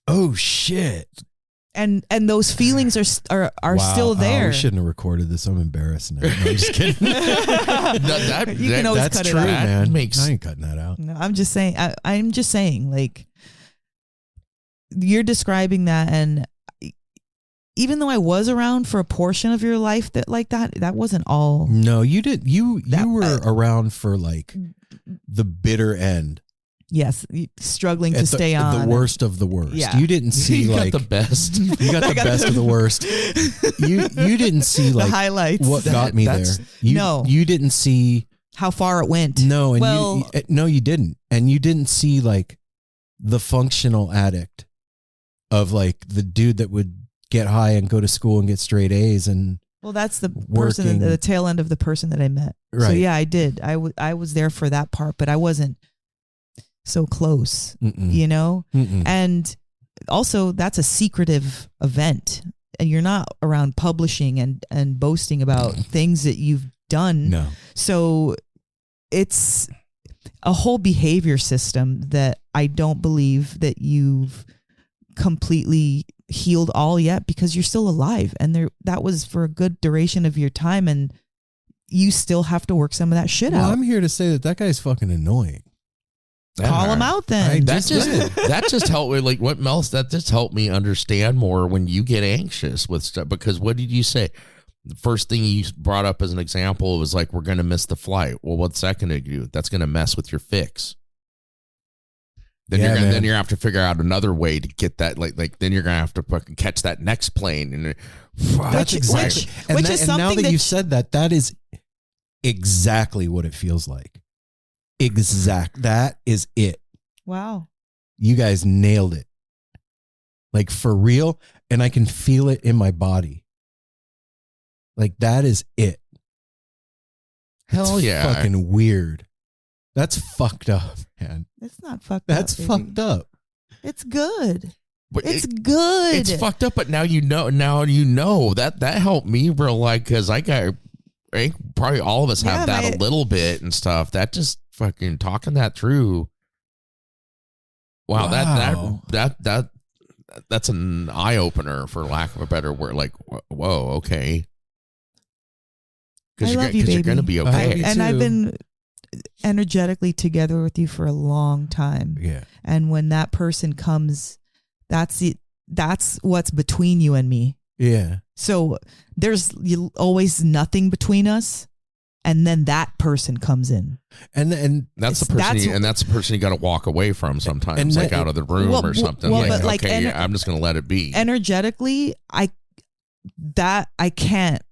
And those feelings are wow. still there. We shouldn't have recorded this. I'm embarrassed now. No, I'm just kidding. You can always that's cut true, it out. man. I ain't cutting that out. No, I'm just saying. I'm just saying, like, you're describing that, and even though I was around for a portion of your life that wasn't all. No, you did. You were around for like the bitter end. Yes, struggling to stay on. The worst of the worst. Yeah. You didn't see you like got the best. You got the best of the worst. You didn't see like the highlights. what got me there. You didn't see how far it went. No, and well, you didn't. And you didn't see like the functional addict of like the dude that would get high and go to school and get straight A's and well, that's the working. person, the tail end of the person that I met. Right. So yeah, I did. I was there for that part, but I wasn't so close, you know? And also that's a secretive event, and you're not around publishing and boasting about things that you've done. No. So it's a whole behavior system that I don't believe that you've completely healed all yet, because you're still alive, and that was for a good duration of your time, and you still have to work some of that shit out. I'm here to say that guy's fucking annoying. Call him out then. That just helped me, like what Mel, that just helped me understand more when you get anxious with stuff. Because what did you say? The first thing you brought up as an example was like, we're going to miss the flight. Well, what's that going to do? That's going to mess with your fix. Then you're going to have to figure out another way to get that. Like then you're going to have to fucking catch that next plane. And that's exactly. And now that you said that, that is exactly what it feels like. That is it. Wow. You guys nailed it. Like for real. And I can feel it in my body. Like that is it. Hell yeah. Fucking weird. That's fucked up, man. It's not fucked That's up. That's fucked up. It's good. But it's good. It's fucked up, but now you know. That helped me, bro. Like, because I think probably all of us have that a little bit and stuff. That just fucking talking that through. Wow. That's an eye opener, for lack of a better word. Like, whoa, okay. Because you're going to be okay. And I've been energetically together with you for a long time. Yeah. And when that person comes, that's what's between you and me. Yeah. So there's always nothing between us, and then that person comes in, and that's the person. That's the person you got to walk away from sometimes, and like out of the room or something. I'm just going to let it be. Energetically, I can't.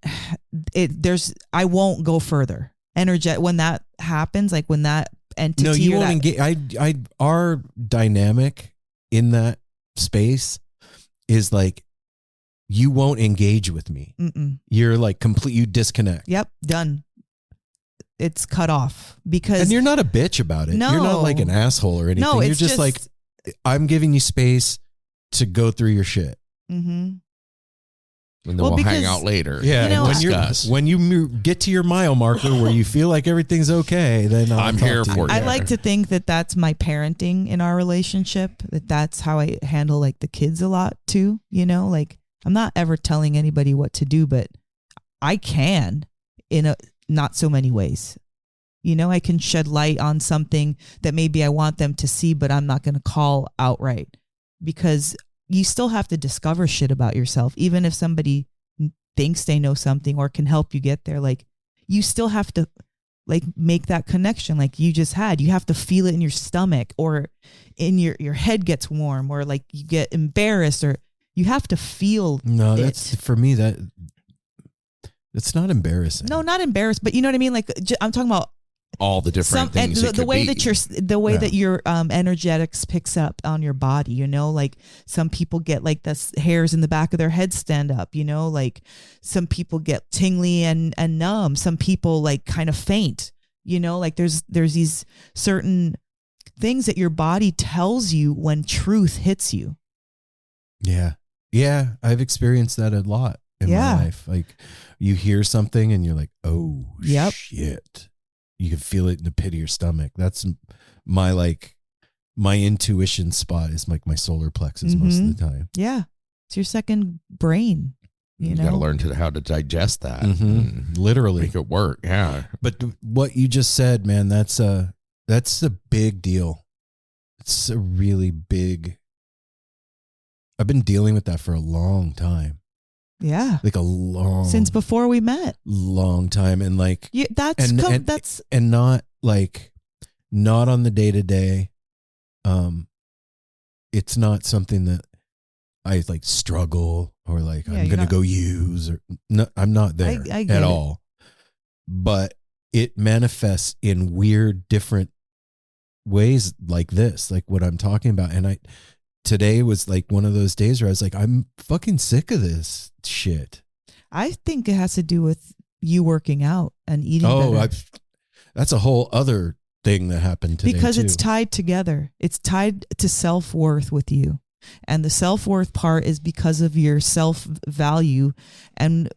I won't go further. When that happens, like when that entity. No, you won't engage. Our dynamic in that space is like, you won't engage with me. You're like complete. You disconnect. Yep, done. It's cut off because. And you're not a bitch about it. No, you're not like an asshole or anything. No, you're just like, I'm giving you space to go through your shit. Mm-hmm. And then we'll hang out later. Yeah, when you get to your mile marker where you feel like everything's okay, then I'm here for you. I like to think that that's my parenting in our relationship. That's how I handle like the kids a lot too. You know, like I'm not ever telling anybody what to do, but I can in not so many ways. You know, I can shed light on something that maybe I want them to see, but I'm not going to call outright, because you still have to discover shit about yourself. Even if somebody thinks they know something or can help you get there, like you still have to like make that connection like you just had. You have to feel it in your stomach, or in your head gets warm, or like you get embarrassed, or you have to feel No, that's for me, that's not embarrassing. No, not embarrassed, but you know what I mean? Like I'm talking about all the different things. The way that your energetics picks up on your body, you know, like some people get like the hairs in the back of their head stand up, you know, like some people get tingly and numb. Some people like kind of faint, you know, like there's these certain things that your body tells you when truth hits you. Yeah. Yeah. I've experienced that a lot in my life. Like you hear something and you're like, oh shit. You can feel it in the pit of your stomach. That's my intuition spot is like my solar plexus most of the time. Yeah. It's your second brain. You know? Got to learn how to digest that. Literally. Make it work. Yeah. But what you just said, man, that's a big deal. It's a really big. I've been dealing with that for a long time. Yeah. Like since before we met. Long time. And like, that's not like, not on the day to day. It's not something that I like struggle or like, I'm going to go use or no, I'm not there at all. But it manifests in weird, different ways like this, like what I'm talking about. And today was like one of those days where I was like, I'm fucking sick of this shit. I think it has to do with you working out and eating better. That's a whole other thing that happened today because too. it's tied together. It's tied to self-worth with you. And the self-worth part is because of your self-value. And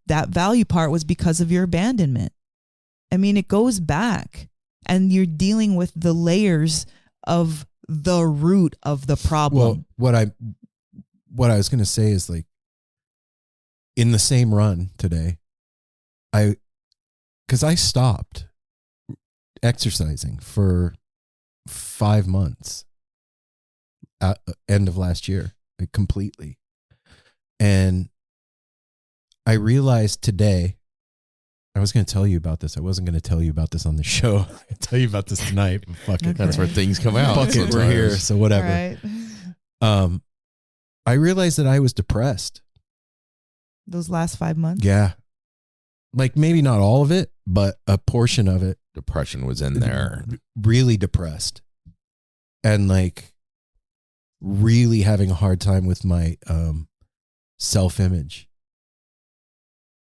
that value part was because of your abandonment. I mean, it goes back. And you're dealing with the layers of the root of the problem. Well, what I was going to say is like, in the same run today, because I stopped exercising for 5 months at end of last year, like completely. And I realized today, I was going to tell you about this. I wasn't going to tell you about this on the show. I'll tell you about this tonight. Fuck it. Okay. That's where things come out. Fuck it, we're here, so whatever. All right. I realized that I was depressed. Those last 5 months? Yeah. Like maybe not all of it, but a portion of it. Depression was in there. Really depressed. And like really having a hard time with my self-image.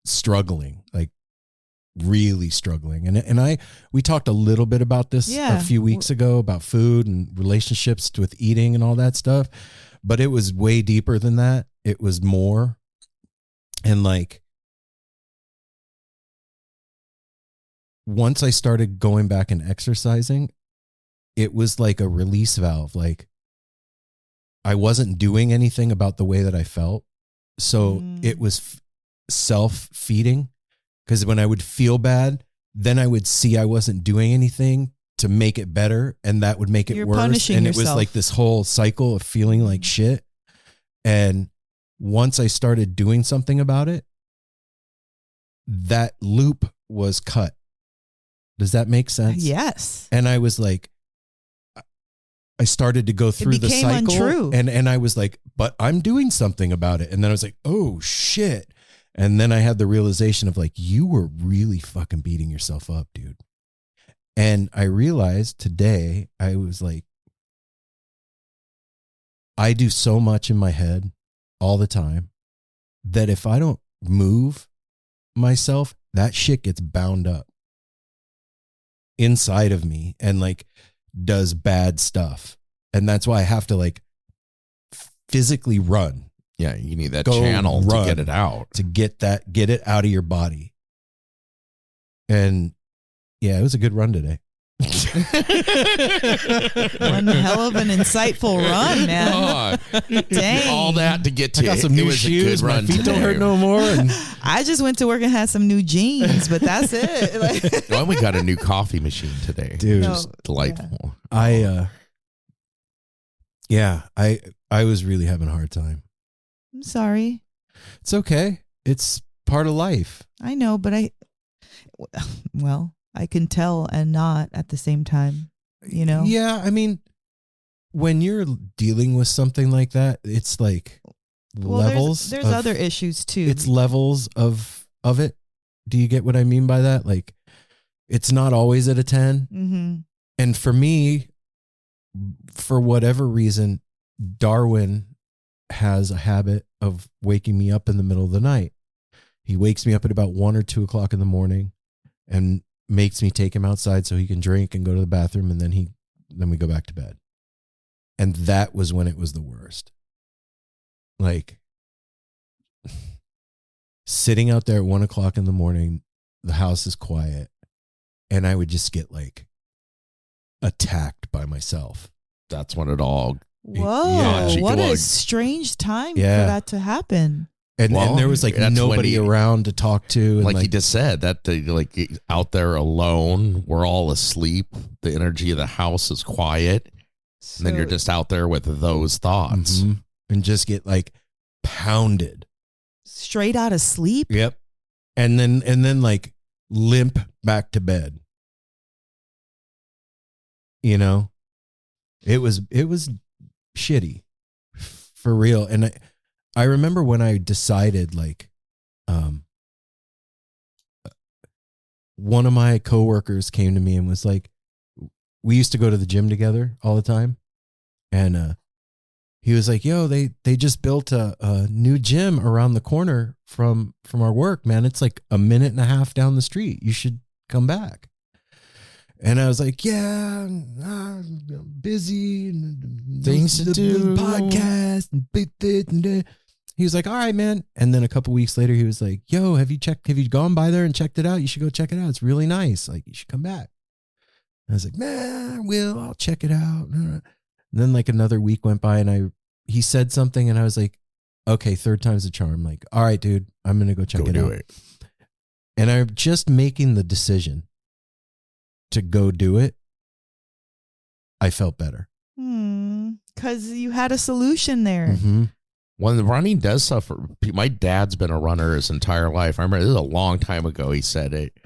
Struggling, like really struggling. And we talked a little bit about this a few weeks ago about food and relationships with eating and all that stuff, but it was way deeper than that. It was more. And like, once I started going back and exercising, it was like a release valve. Like I wasn't doing anything about the way that I felt. So it was self-feeding, because when I would feel bad, then I would see I wasn't doing anything to make it better, and that would make it You're worse. punishing And yourself. it was like this whole cycle of feeling like shit. And once I started doing something about it, that loop was cut. Does that make sense? Yes. And I was like, I started to go through the became cycle, untrue. and I was like, but I'm doing something about it. And then I was like, oh shit. And then I had the realization of like, you were really fucking beating yourself up, dude. And I realized today, I was like, I do so much in my head all the time that if I don't move myself, that shit gets bound up inside of me and like does bad stuff. And that's why I have to like physically run. Yeah, you need that Go channel to run. get it out. To get it out of your body. And yeah, it was a good run today. One hell of an insightful run, man. Dang. All that to get to I got some it new was shoes. A good My run feet today. don't hurt no more. And I just went to work and had some new jeans, but that's it. Like, Well, we got a new coffee machine today. dude, No. Just delightful. I was really having a hard time. I'm sorry. It's okay. It's part of life. I know, but I can tell and not at the same time, you know? Yeah, I mean, when you're dealing with something like that, it's like Well, levels. There's of- other issues too. It's levels of it. Do you get what I mean by that? Like, it's not always at a 10. Mm-hmm. And for me, for whatever reason, Darwin has a habit of waking me up in the middle of the night. He wakes me up at about 1 or 2 o'clock in the morning and makes me take him outside so he can drink and go to the bathroom. And then we go back to bed. And that was when it was the worst. Like sitting out there at 1 o'clock in the morning, the house is quiet, and I would just get like attacked by myself. That's when it all. Whoa, Yeah. what a Cheek-a-lug. strange time Yeah. for that to happen. And there was like that's when nobody he- around to talk to. And Like you just said, that like out there alone, we're all asleep. The energy of the house is quiet. And then you're just out there with those thoughts. Mhm. And just get like pounded. Straight out of sleep. Yep. And then like limp back to bed. You know, it was shitty for real. And I remember when I decided like, one of my coworkers came to me and was like, we used to go to the gym together all the time. And he was like, yo, they just built a new gym around the corner from our work, man. It's like a minute and a half down the street. You should come back. And I was like, yeah, I'm busy. Things to do. Podcast. And he was like, all right, man. And then a couple weeks later, he was like, yo, have you gone by there and checked it out? You should go check it out. It's really nice. Like, you should come back. And I was like, man, I'll check it out. And then like another week went by and he said something and I was like, okay, third time's the charm. Like, all right, dude, I'm going to go check it out. And I'm just making the decision to go do it. I felt better. Because you had a solution there. Mm-hmm. When the running does suffer, my dad's been a runner his entire life. I remember this is a long time ago. He said it.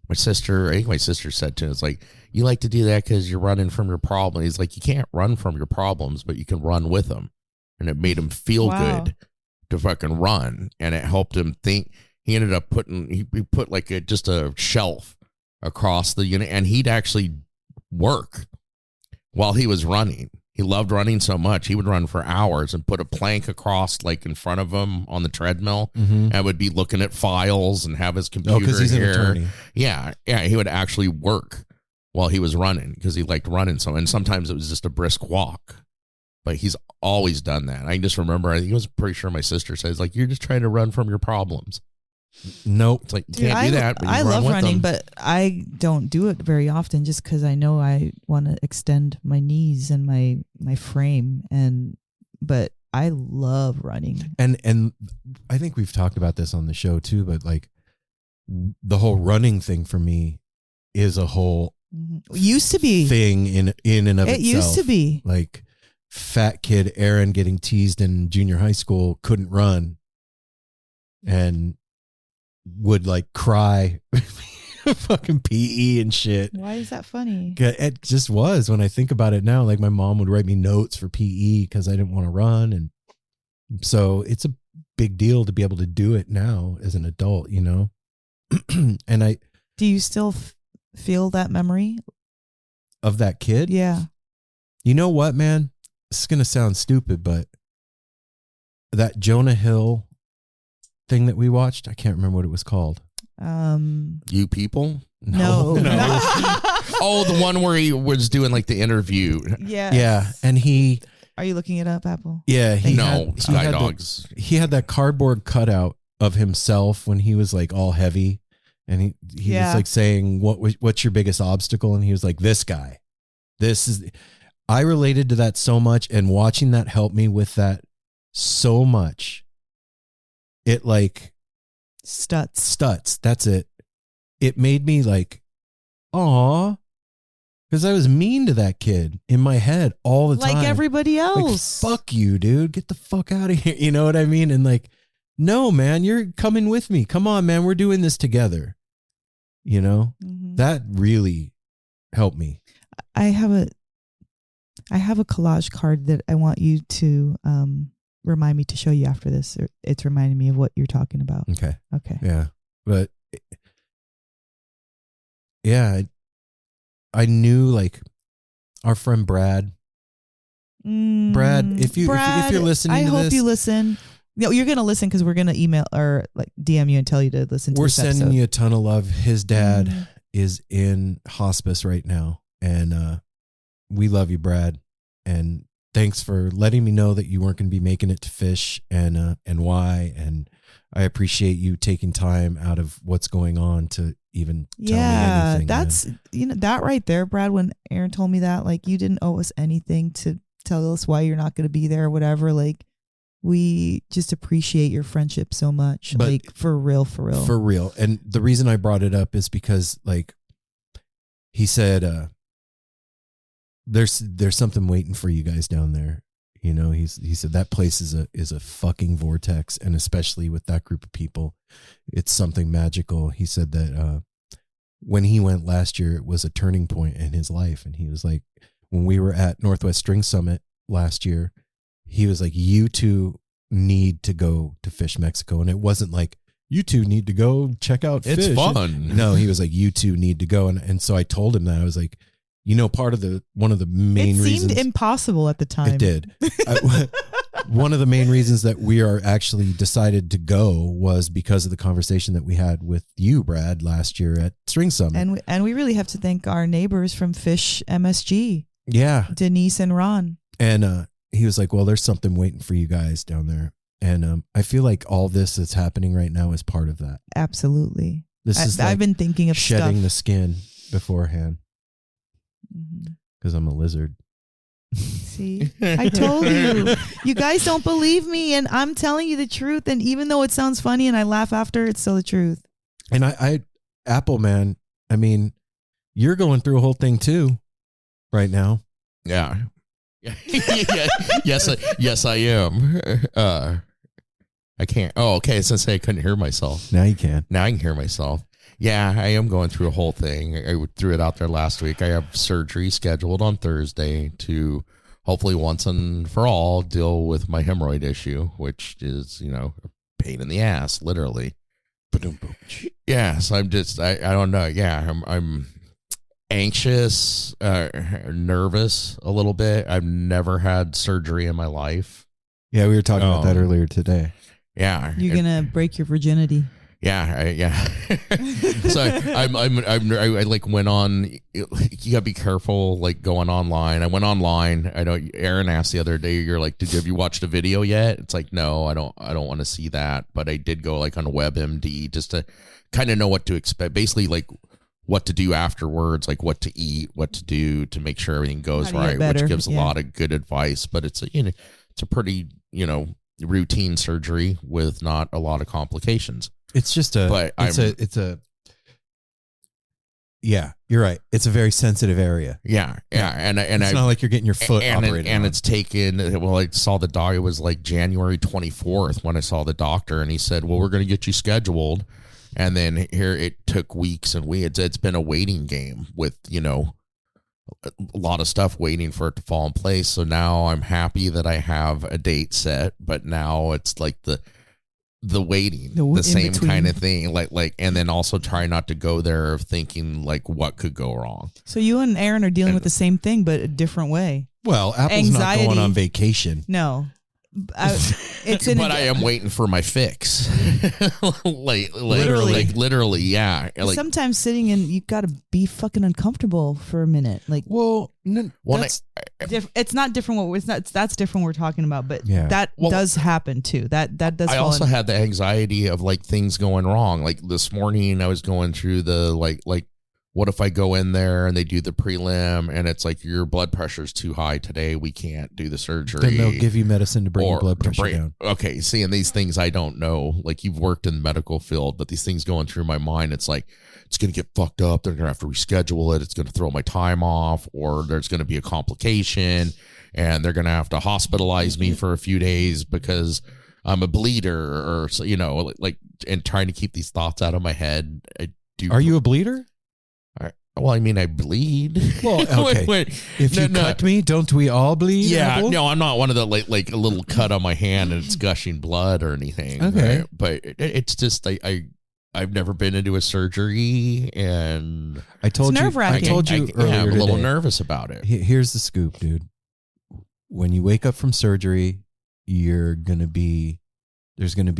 I think my sister said to him, it's like, you like to do that because you're running from your problem. He's like, you can't run from your problems, but you can run with them. And it made him feel good to fucking run. And it helped him think. He ended up he put like just a shelf across the unit, and he'd actually work while he was running. He loved running so much. He would run for hours and put a plank across like in front of him on the treadmill, and would be looking at files and have his computer because he's here. an attorney. Yeah. He would actually work while he was running because he liked running. So, and sometimes it was just a brisk walk, but he's always done that. I just remember, I was pretty sure my sister says, like, you're just trying to run from your problems. Nope. It's like, you can't do that. But you I run love with running, them. but I don't do it very often just because I know I want to extend my knees and my frame. But I love running. And I think we've talked about this on the show too, but like the whole running thing for me is a whole used to be thing in and of itself. It used to be. Like fat kid Aaron getting teased in junior high school, couldn't run and would like cry fucking PE and shit. Why is that funny? It just was. When I think about it now, like my mom would write me notes for PE because I didn't want to run. And so it's a big deal to be able to do it now as an adult, you know? And do you still feel that memory of that kid? Yeah. You know what, man? This is going to sound stupid, but that Jonah Hill thing that we watched, I can't remember what it was called. You People? No. Oh, the one where he was doing like the interview. Yeah. Yeah. And Are you looking it up, Apple? Yeah. Sky Dogs. He had that cardboard cutout of himself when he was like all heavy. And he was like saying, what's your biggest obstacle? And he was like, this guy. I related to that so much, and watching that helped me with that so much. It like Stutz. That's it. It made me like, aw, because I was mean to that kid in my head all the time. Like everybody else. Like, fuck you, dude. Get the fuck out of here. You know what I mean? And like, no, man, you're coming with me. Come on, man. We're doing this together. You know, that really helped me. I have a collage card that I want you to remind me to show you after this. It's reminding me of what you're talking about. Okay. Yeah. But yeah, I knew like our friend Brad. Brad, if you're listening to this, I hope you listen. No, you're going to listen because we're going to email or like DM you and tell you to listen to this episode. We're sending you a ton of love. His dad is in hospice right now. And we love you, Brad. And thanks for letting me know that you weren't going to be making it to Fish and why. And I appreciate you taking time out of what's going on to even tell me anything. Yeah, that's, that right there, Brad, when Aaron told me that, like, you didn't owe us anything to tell us why you're not going to be there or whatever. Like, we just appreciate your friendship so much. But like, for real. For real. And the reason I brought it up is because, like, he said, there's something waiting for you guys down there. You know, he said that place is a fucking vortex, and especially with that group of people, it's something magical. He said that when he went last year, it was a turning point in his life, and he was like, when we were at Northwest String Summit last year, he was like, you two need to go to Fish Mexico, and it wasn't like you two need to go check out fish. It's fun. No, he was like, you two need to go. And so I told him that. I was like, one of the main reasons. It seemed impossible at the time. It did. One of the main reasons that we are actually decided to go was because of the conversation that we had with you, Brad, last year at String Summit. And we really have to thank our neighbors from Fish MSG. Yeah. Denise and Ron. And he was like, well, there's something waiting for you guys down there. And I feel like all this that's happening right now is part of that. Absolutely. I've been thinking of shedding stuff. the skin beforehand because I'm a lizard. See, I told you. You guys don't believe me, and I'm telling you the truth. And even though it sounds funny and I laugh after, it's still the truth. And I Apple, man, I mean, you're going through a whole thing too right now. Yeah. Yes, I am. I can't. Oh, okay. Since I couldn't hear myself. Now you can. Now I can hear myself. Yeah, I am going through a whole thing. I threw it out there last week. I have surgery scheduled on Thursday to hopefully once and for all deal with my hemorrhoid issue, which is, a pain in the ass, literally. Yeah, so I'm just, I don't know. Yeah, I'm anxious, nervous a little bit. I've never had surgery in my life. Yeah, we were talking about that earlier today. Yeah. You're going to break your virginity. Yeah. So I like went on. You gotta be careful, like going online. I went online. I know Aaron asked the other day. You're like, have you watched a video yet? It's like, no, I don't want to see that. But I did go like on WebMD just to kind of know what to expect. Basically, like what to do afterwards, like what to eat, what to do to make sure everything goes right, which gives a lot of good advice. But it's a pretty routine surgery with not a lot of complications. It's just yeah, you're right. It's a very sensitive area. Yeah. And it's not like you're getting your foot operated on. It's taken, well, I saw the dog. It was like January 24th when I saw the doctor, and he said, well, we're going to get you scheduled. And then here it took weeks and weeks. It's been a waiting game with, a lot of stuff waiting for it to fall in place. So now I'm happy that I have a date set, but now it's like the waiting, the same kind of thing, like, and then also try not to go there of thinking like what could go wrong. So you and Aaron are dealing with the same thing, but a different way. Well, Apple's not going on vacation. No, I am waiting for my fix. literally, yeah. Like, sometimes sitting in, you got to be fucking uncomfortable for a minute. Like, it's not different. That's different. We're talking about, but does happen too. That does. I also had the anxiety of like things going wrong. Like this morning, I was going through the like. What if I go in there and they do the prelim and it's like your blood pressure is too high today? We can't do the surgery. Then they'll give you medicine to bring your blood pressure down. Okay, seeing these things I don't know. Like you've worked in the medical field, but these things going through my mind, it's like it's going to get fucked up. They're going to have to reschedule it. It's going to throw my time off, or there's going to be a complication and they're going to have to hospitalize me for a few days because I'm a bleeder, or like, and trying to keep these thoughts out of my head. Are you a bleeder? Well, I mean, I bleed. Well, okay. If you cut me, don't we all bleed? Yeah, Apple? no, I'm not one of the like a little cut on my hand and it's gushing blood or anything. Okay, right? But it's just I've never been into a surgery, and I told you earlier I'm a little today, nervous about it. Here's the scoop, dude. When you wake up from surgery, there's going to be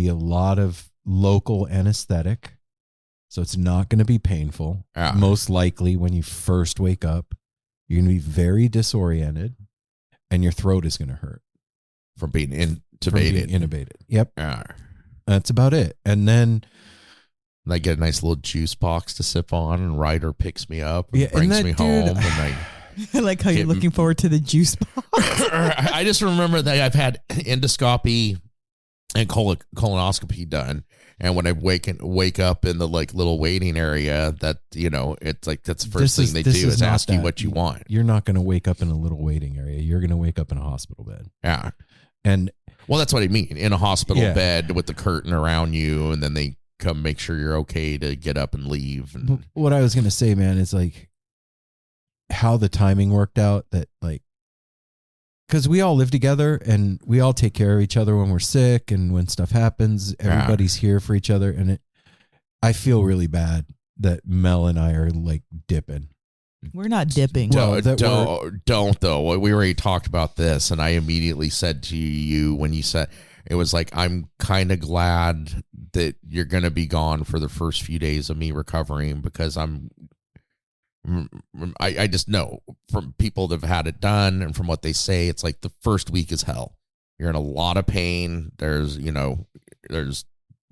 a lot of local anesthetic. So it's not going to be painful. Most likely when you first wake up, you're going to be very disoriented and your throat is going to hurt. From being intubated. Yep. That's about it. And then I get a nice little juice box to sip on, and Ryder picks me up and brings me home. And I like how you're looking forward to the juice box. I just remember that I've had endoscopy and colonoscopy done. And when I wake up in the like little waiting area, that it's like that's the first thing they do is ask you what you want. You're not going to wake up in a little waiting area. You're going to wake up in a hospital bed. Yeah, and well, that's what I mean, in a hospital bed with the curtain around you, and then they come make sure you're okay to get up and leave. And what I was going to say, man, is like how the timing worked out. That like because we all live together and we all take care of each other when we're sick and when stuff happens. Everybody's here for each other, and I feel really bad that Mel and I are like dipping. We're not dipping. Well, Don't though. We already talked about this, and I immediately said to you when you said it was like, I'm kind of glad that you're going to be gone for the first few days of me recovering, because I just know from people that have had it done and from what they say, it's like the first week is hell. You're in a lot of pain. There's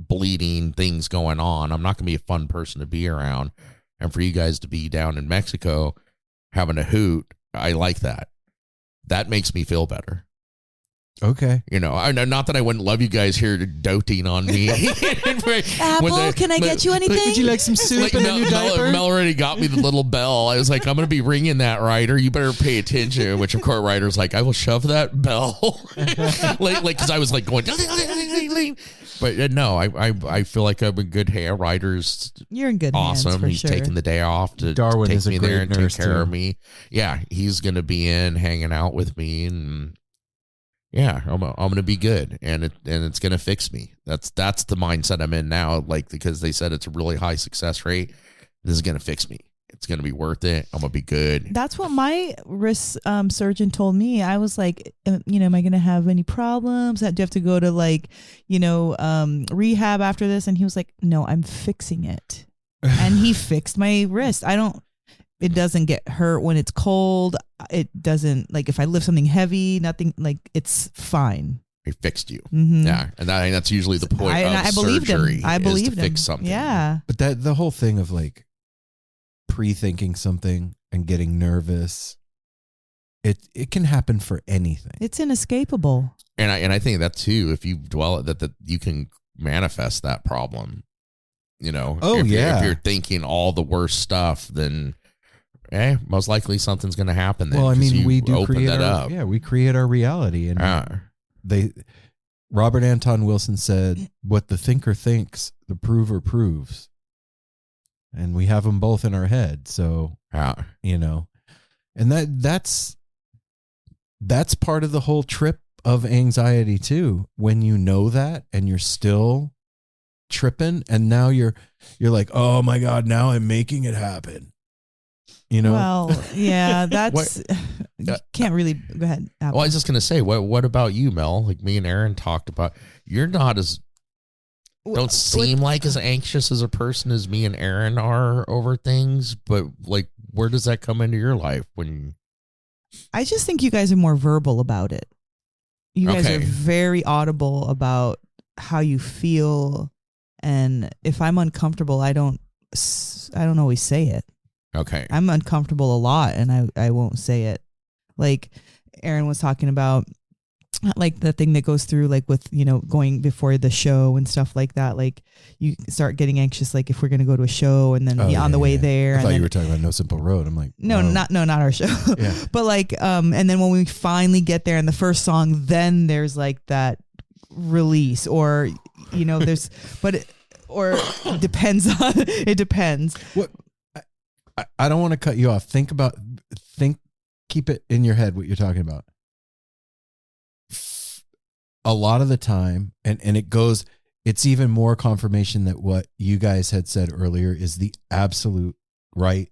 bleeding, things going on. I'm not going to be a fun person to be around. And for you guys to be down in Mexico having a hoot, I like that. That makes me feel better. Okay. I know, not that I wouldn't love you guys here doting on me. Apple, can I get you anything? Would you like some soup and a new diaper? Mel already got me the little bell. I was like, I'm going to be ringing that, Ryder. You better pay attention. Which, of course, Ryder's like, I will shove that bell. Because I was like going, but no, I feel like I'm in good hands. Ryder's You're in good hands. Awesome. For He's sure. taking the day off to Darwin take is a me there great and take nurse, care of too. me. Yeah, he's going to be in hanging out with me, and yeah, I'm going to be good, and it's going to fix me. That's the mindset I'm in now. Like, because they said it's a really high success rate. This is going to fix me. It's going to be worth it. I'm going to be good. That's what my wrist surgeon told me. I was like, am I going to have any problems? Do you have to go to rehab after this? And he was like, no, I'm fixing it. And he fixed my wrist. It doesn't get hurt when it's cold. It doesn't, like, if I lift something heavy, nothing, like, it's fine. He fixed you. Mm-hmm. Yeah. And that's usually the point of I believed surgery. him. I believed is to fix something. Yeah. But the whole thing of like pre-thinking something and getting nervous, it can happen for anything. It's inescapable. And I think that too, if you dwell that you can manifest that problem. If you're thinking all the worst stuff, then most likely something's going to happen then. Well, I mean, we do open create that our, up. Yeah, we create our reality. And Robert Anton Wilson said, what the thinker thinks, the prover proves. And we have them both in our head. So, and that's part of the whole trip of anxiety too. When you know that and you're still tripping, and now you're like, oh my God, now I'm making it happen. Well, yeah, that's you can't really go ahead. Apple. Well, I was just going to say, what about you, Mel? Like me and Aaron talked about, you're not as don't seem like as anxious as a person as me and Aaron are over things, but like, where does that come into your life when? I just think you guys are more verbal about it. You guys are very audible about how you feel, and if I'm uncomfortable, I don't always say it. Okay. I'm uncomfortable a lot, and I won't say it. Like Aaron was talking about, like the thing that goes through, like with, going before the show and stuff like that. Like you start getting anxious, like if we're going to go to a show and then on the way there. I thought you were talking about No Simple Road. I'm like, no, not our show. Yeah. But like, and then when we finally get there and the first song, then there's like that release, or, there's, or it depends on, it depends. What? I don't want to cut you off. Keep it in your head what you're talking about. A lot of the time, and it's even more confirmation that what you guys had said earlier is the absolute right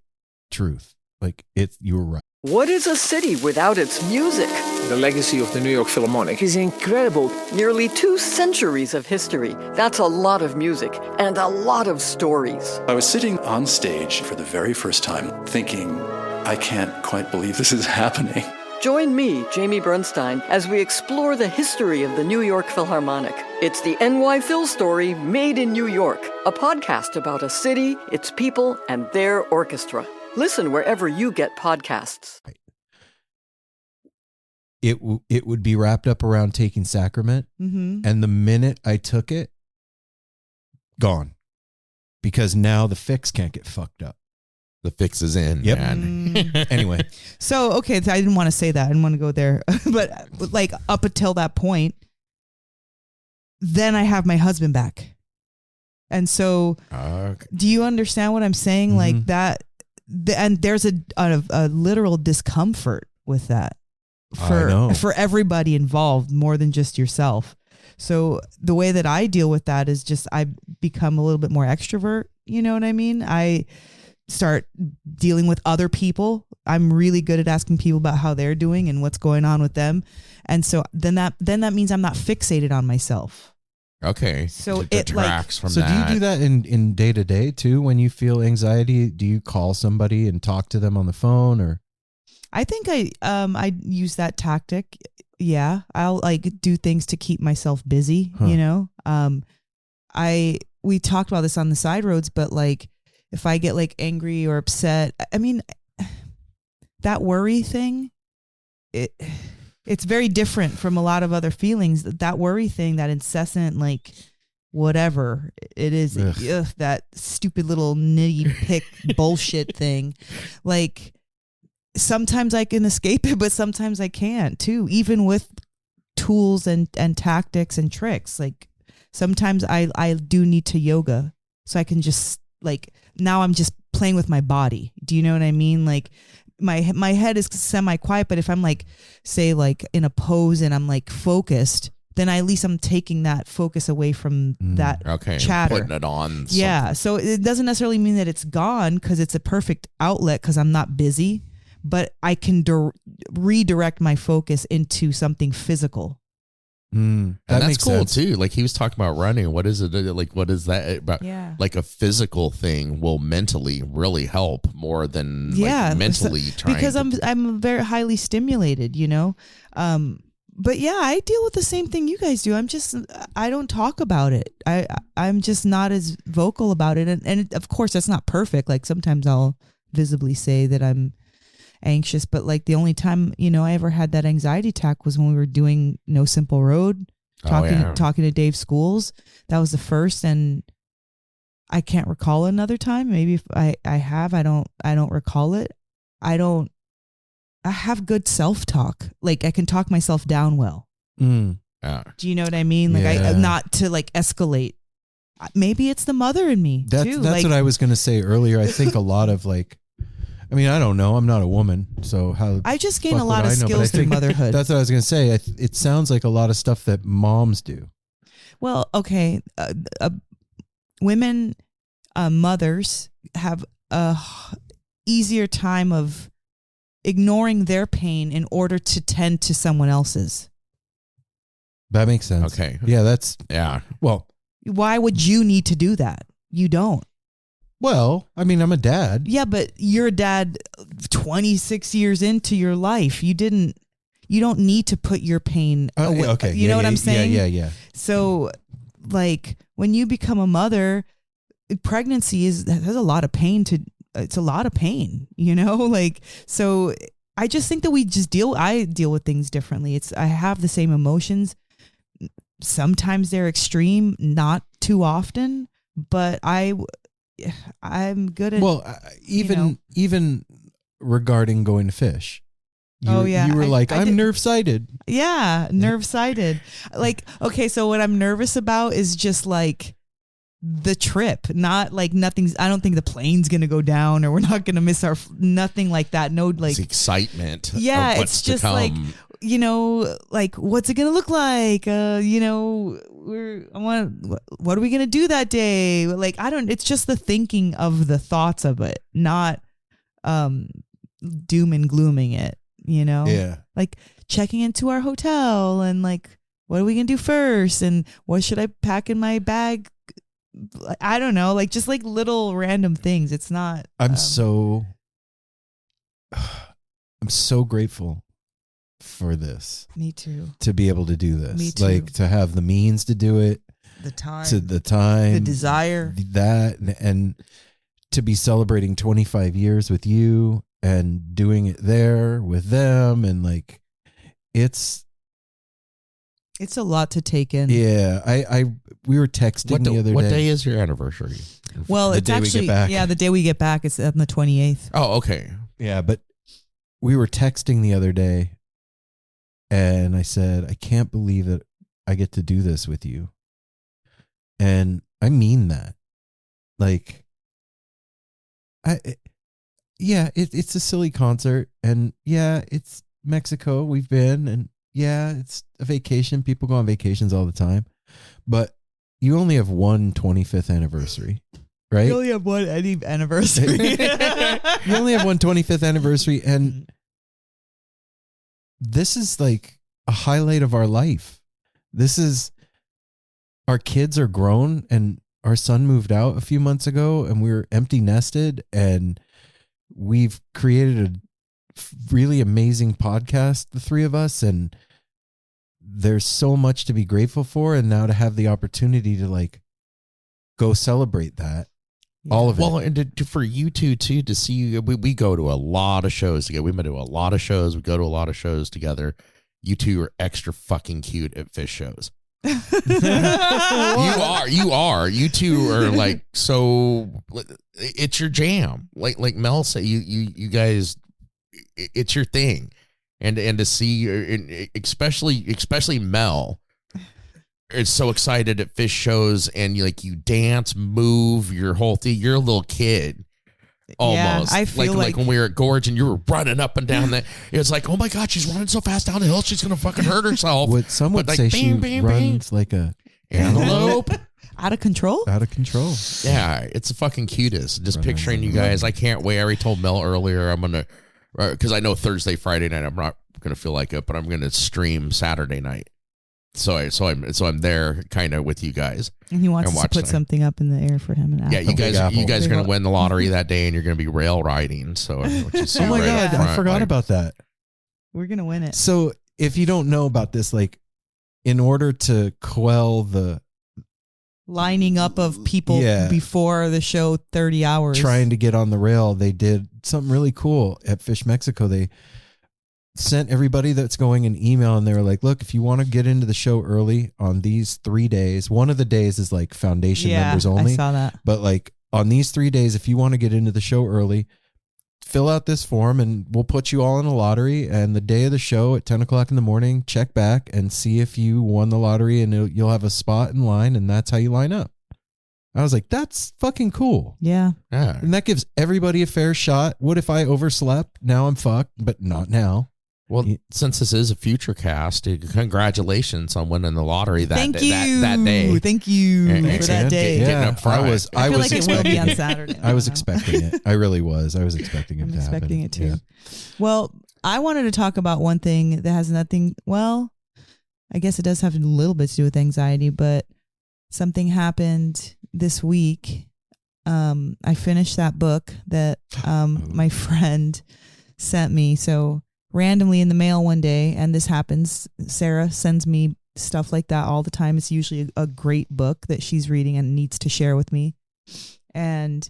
truth. Like you were right. What is a city without its music? The legacy of the New York Philharmonic is incredible. Nearly 2 centuries of history. That's a lot of music and a lot of stories. I was sitting on stage for the very first time thinking, I can't quite believe this is happening. Join me, Jamie Bernstein, as we explore the history of the New York Philharmonic. It's the NY Phil story made in New York, a podcast about a city, its people, and their orchestra. Listen wherever you get podcasts. It would be wrapped up around taking sacrament. Mm-hmm. And the minute I took it, gone. Because now the fix can't get fucked up. The fix is in. Yep. Man. Anyway. So, okay, I didn't want to say that. I didn't want to go there. But like up until that point, then I have my husband back. And so do you understand what I'm saying? Mm-hmm. Like that, and there's a literal discomfort with that. for everybody involved, more than just yourself. So the way that I deal with that is just I become a little bit more extrovert. You know what I mean? I start dealing with other people. I'm really good at asking people about how they're doing and what's going on with them. And so then that means I'm not fixated on myself. Okay. So it it detracts from So that. do you do that in day to day too? When you feel anxiety, do you call somebody and talk to them on the phone, or? I think I use that tactic. Yeah. I'll like do things to keep myself busy, you know? We talked about this on the side roads, but like if I get like angry or upset, I mean, that worry thing, it's very different from a lot of other feelings. That worry thing, that incessant, like whatever it is, that stupid little nitty pick bullshit thing. Like sometimes I can escape it, but sometimes I can't too, even with tools and tactics and tricks. Like sometimes I do need to yoga so I can just like, now I'm just playing with my body. Do you know what I mean? Like my head is semi-quiet, but if I'm like, say like in a pose and I'm like focused, then at least I'm taking that focus away from that chatter. Putting it on. Yeah. So it doesn't necessarily mean that it's gone because it's a perfect outlet because I'm not busy, but I can redirect my focus into something physical. And that's makes cool sense. too. Like he was talking about running. What is it? Like, what is that about? Yeah. Like a physical thing will mentally really help more than like mentally trying. Because I'm very highly stimulated, you know? But yeah, I deal with the same thing you guys do. I don't talk about it. I'm just not as vocal about it. And of course that's not perfect. Like sometimes I'll visibly say that I'm anxious, but like the only time, you know, I ever had that anxiety attack was when we were doing No Simple Road, talking to Dave Schools. That was the first, and I can't recall another time. Maybe if I don't recall it. I have good self-talk. Like I can talk myself down well. Do you know what I mean? Like I not to like escalate. Maybe it's the mother in me too. That's what I was going to say earlier. I think a lot of like, I mean, I don't know. I'm not a woman, so how I just gain a lot of skills through motherhood. That's what I was going to say. It sounds like a lot of stuff that moms do. Well, okay. Women, mothers have a easier time of ignoring their pain in order to tend to someone else's. That makes sense. Okay. Yeah. Well, why would you need to do that? You don't. Well, I mean, I'm a dad. Yeah, but you're a dad 26 years into your life. You don't need to put your pain away. Okay. You know what I'm saying? Yeah. So like when you become a mother, pregnancy has a lot of pain it's a lot of pain, you know? Like, so I just think that I deal with things differently. I have the same emotions. Sometimes they're extreme, not too often, but I'm good at even regarding going to fish. You were like, I'm nerve-sighted. Yeah, nerve-sighted. Like, okay, so what I'm nervous about is just like the trip, not like I don't think the plane's gonna go down or we're not gonna miss nothing like that. No, like it's excitement. Yeah, of what's it's just to come. like, you know, like what's it gonna look like? You know, what are we gonna do that day? Like it's just the thinking of the thoughts of it, not doom and glooming it, you know? Yeah. Like checking into our hotel and like, what are we gonna do first? And what should I pack in my bag? I don't know, like just like little random things. It's not. I'm so grateful for this. Me too. To be able to do this. Me too. Like to have the means to do it. The time. The desire. That and to be celebrating 25 years with you and doing it there with them, and like it's a lot to take in. Yeah, we were texting the other day. What day is your anniversary? Well, it's actually the day we get back. It's on the 28th. Oh, okay. Yeah, but we were texting the other day, and I said, I can't believe that I get to do this with you. And I mean that. Like, it's a silly concert, and yeah, it's Mexico. We've been, and yeah, it's a vacation. People go on vacations all the time, but you only have one 25th anniversary, right? You only have one anniversary. You only have one 25th anniversary, and this is like a highlight of our life. This is, our kids are grown, and our son moved out a few months ago, and we were empty nested, and we've created a really amazing podcast, the three of us, and there's so much to be grateful for, and now to have the opportunity to like go celebrate that, all of it. Well, and for you two too, to see you, we go to a lot of shows together. We've been to a lot of shows. We go to a lot of shows together. You two are extra fucking cute at Fish shows. You are. You two are like, so it's your jam. Like Mel said, you guys, it's your thing. And to see, especially Mel, is so excited at Fish shows, and you dance, move, your whole thing. You're a little kid. Almost. Yeah, I feel like when we were at Gorge and you were running up and down that. It's like, oh my God, she's running so fast down the hill, she's gonna fucking hurt herself. What some would say, she runs like a antelope. Out of control? Out of control. Yeah, it's the fucking cutest. Just picturing you guys. I can't wait. I already told Mel earlier I'm gonna, because I know Thursday, Friday night I'm not gonna feel like it, but I'm gonna stream Saturday night. So I'm there kind of with you guys. And he wants us to put something up in the air for him. And yeah, you guys are going to win the lottery that day, and you're going to be rail riding. So, which is oh my God, I forgot about that. We're going to win it. So if you don't know about this, like, in order to quell the lining up of people before the show 30 hours trying to get on the rail, they did something really cool at Fish Mexico. They sent everybody that's going an email, and they were like, look, if you want to get into the show early on these 3 days, one of the days is like foundation members only. I saw that. But like on these 3 days, if you want to get into the show early, fill out this form and we'll put you all in a lottery. And the day of the show at 10 o'clock in the morning, check back and see if you won the lottery, and you'll have a spot in line, and that's how you line up. I was like, that's fucking cool. Yeah. And that gives everybody a fair shot. What if I overslept? Now I'm fucked, but not now. Well, since this is a future cast, congratulations on winning the lottery that Thank day. you. That day. Thank you for that day. Getting up front. I feel like it will be on Saturday. I was expecting it. I really was. I was expecting it to happen. I'm expecting it too. Yeah. Well, I wanted to talk about one thing that has nothing, well, I guess it does have a little bit to do with anxiety, but something happened this week. I finished that book that my friend sent me. So randomly in the mail one day, and this happens, Sarah sends me stuff like that all the time. It's usually a great book that she's reading and needs to share with me. And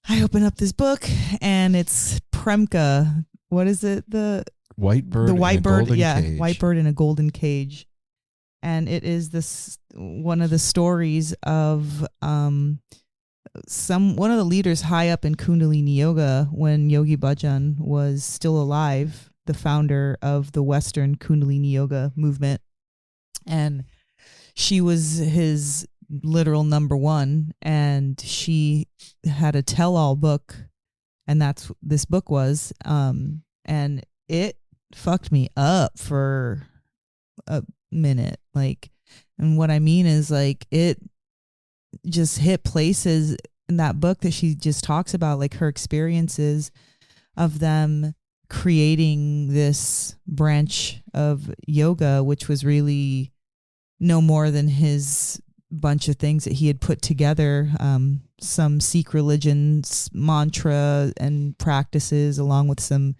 I open up this book, and it's Premka. What is it? The white bird. The white bird. Cage. White bird in a golden cage. And it is one of the stories of one of the leaders high up in Kundalini Yoga when Yogi Bhajan was still alive, the founder of the Western Kundalini Yoga movement. And she was his literal number one, and she had a tell-all book, and that's this book was. And it fucked me up for a minute. And what I mean is, it just hit places in that book that she just talks about, like her experiences of them creating this branch of yoga, which was really no more than his bunch of things that he had put together, some Sikh religion's mantra and practices, along with some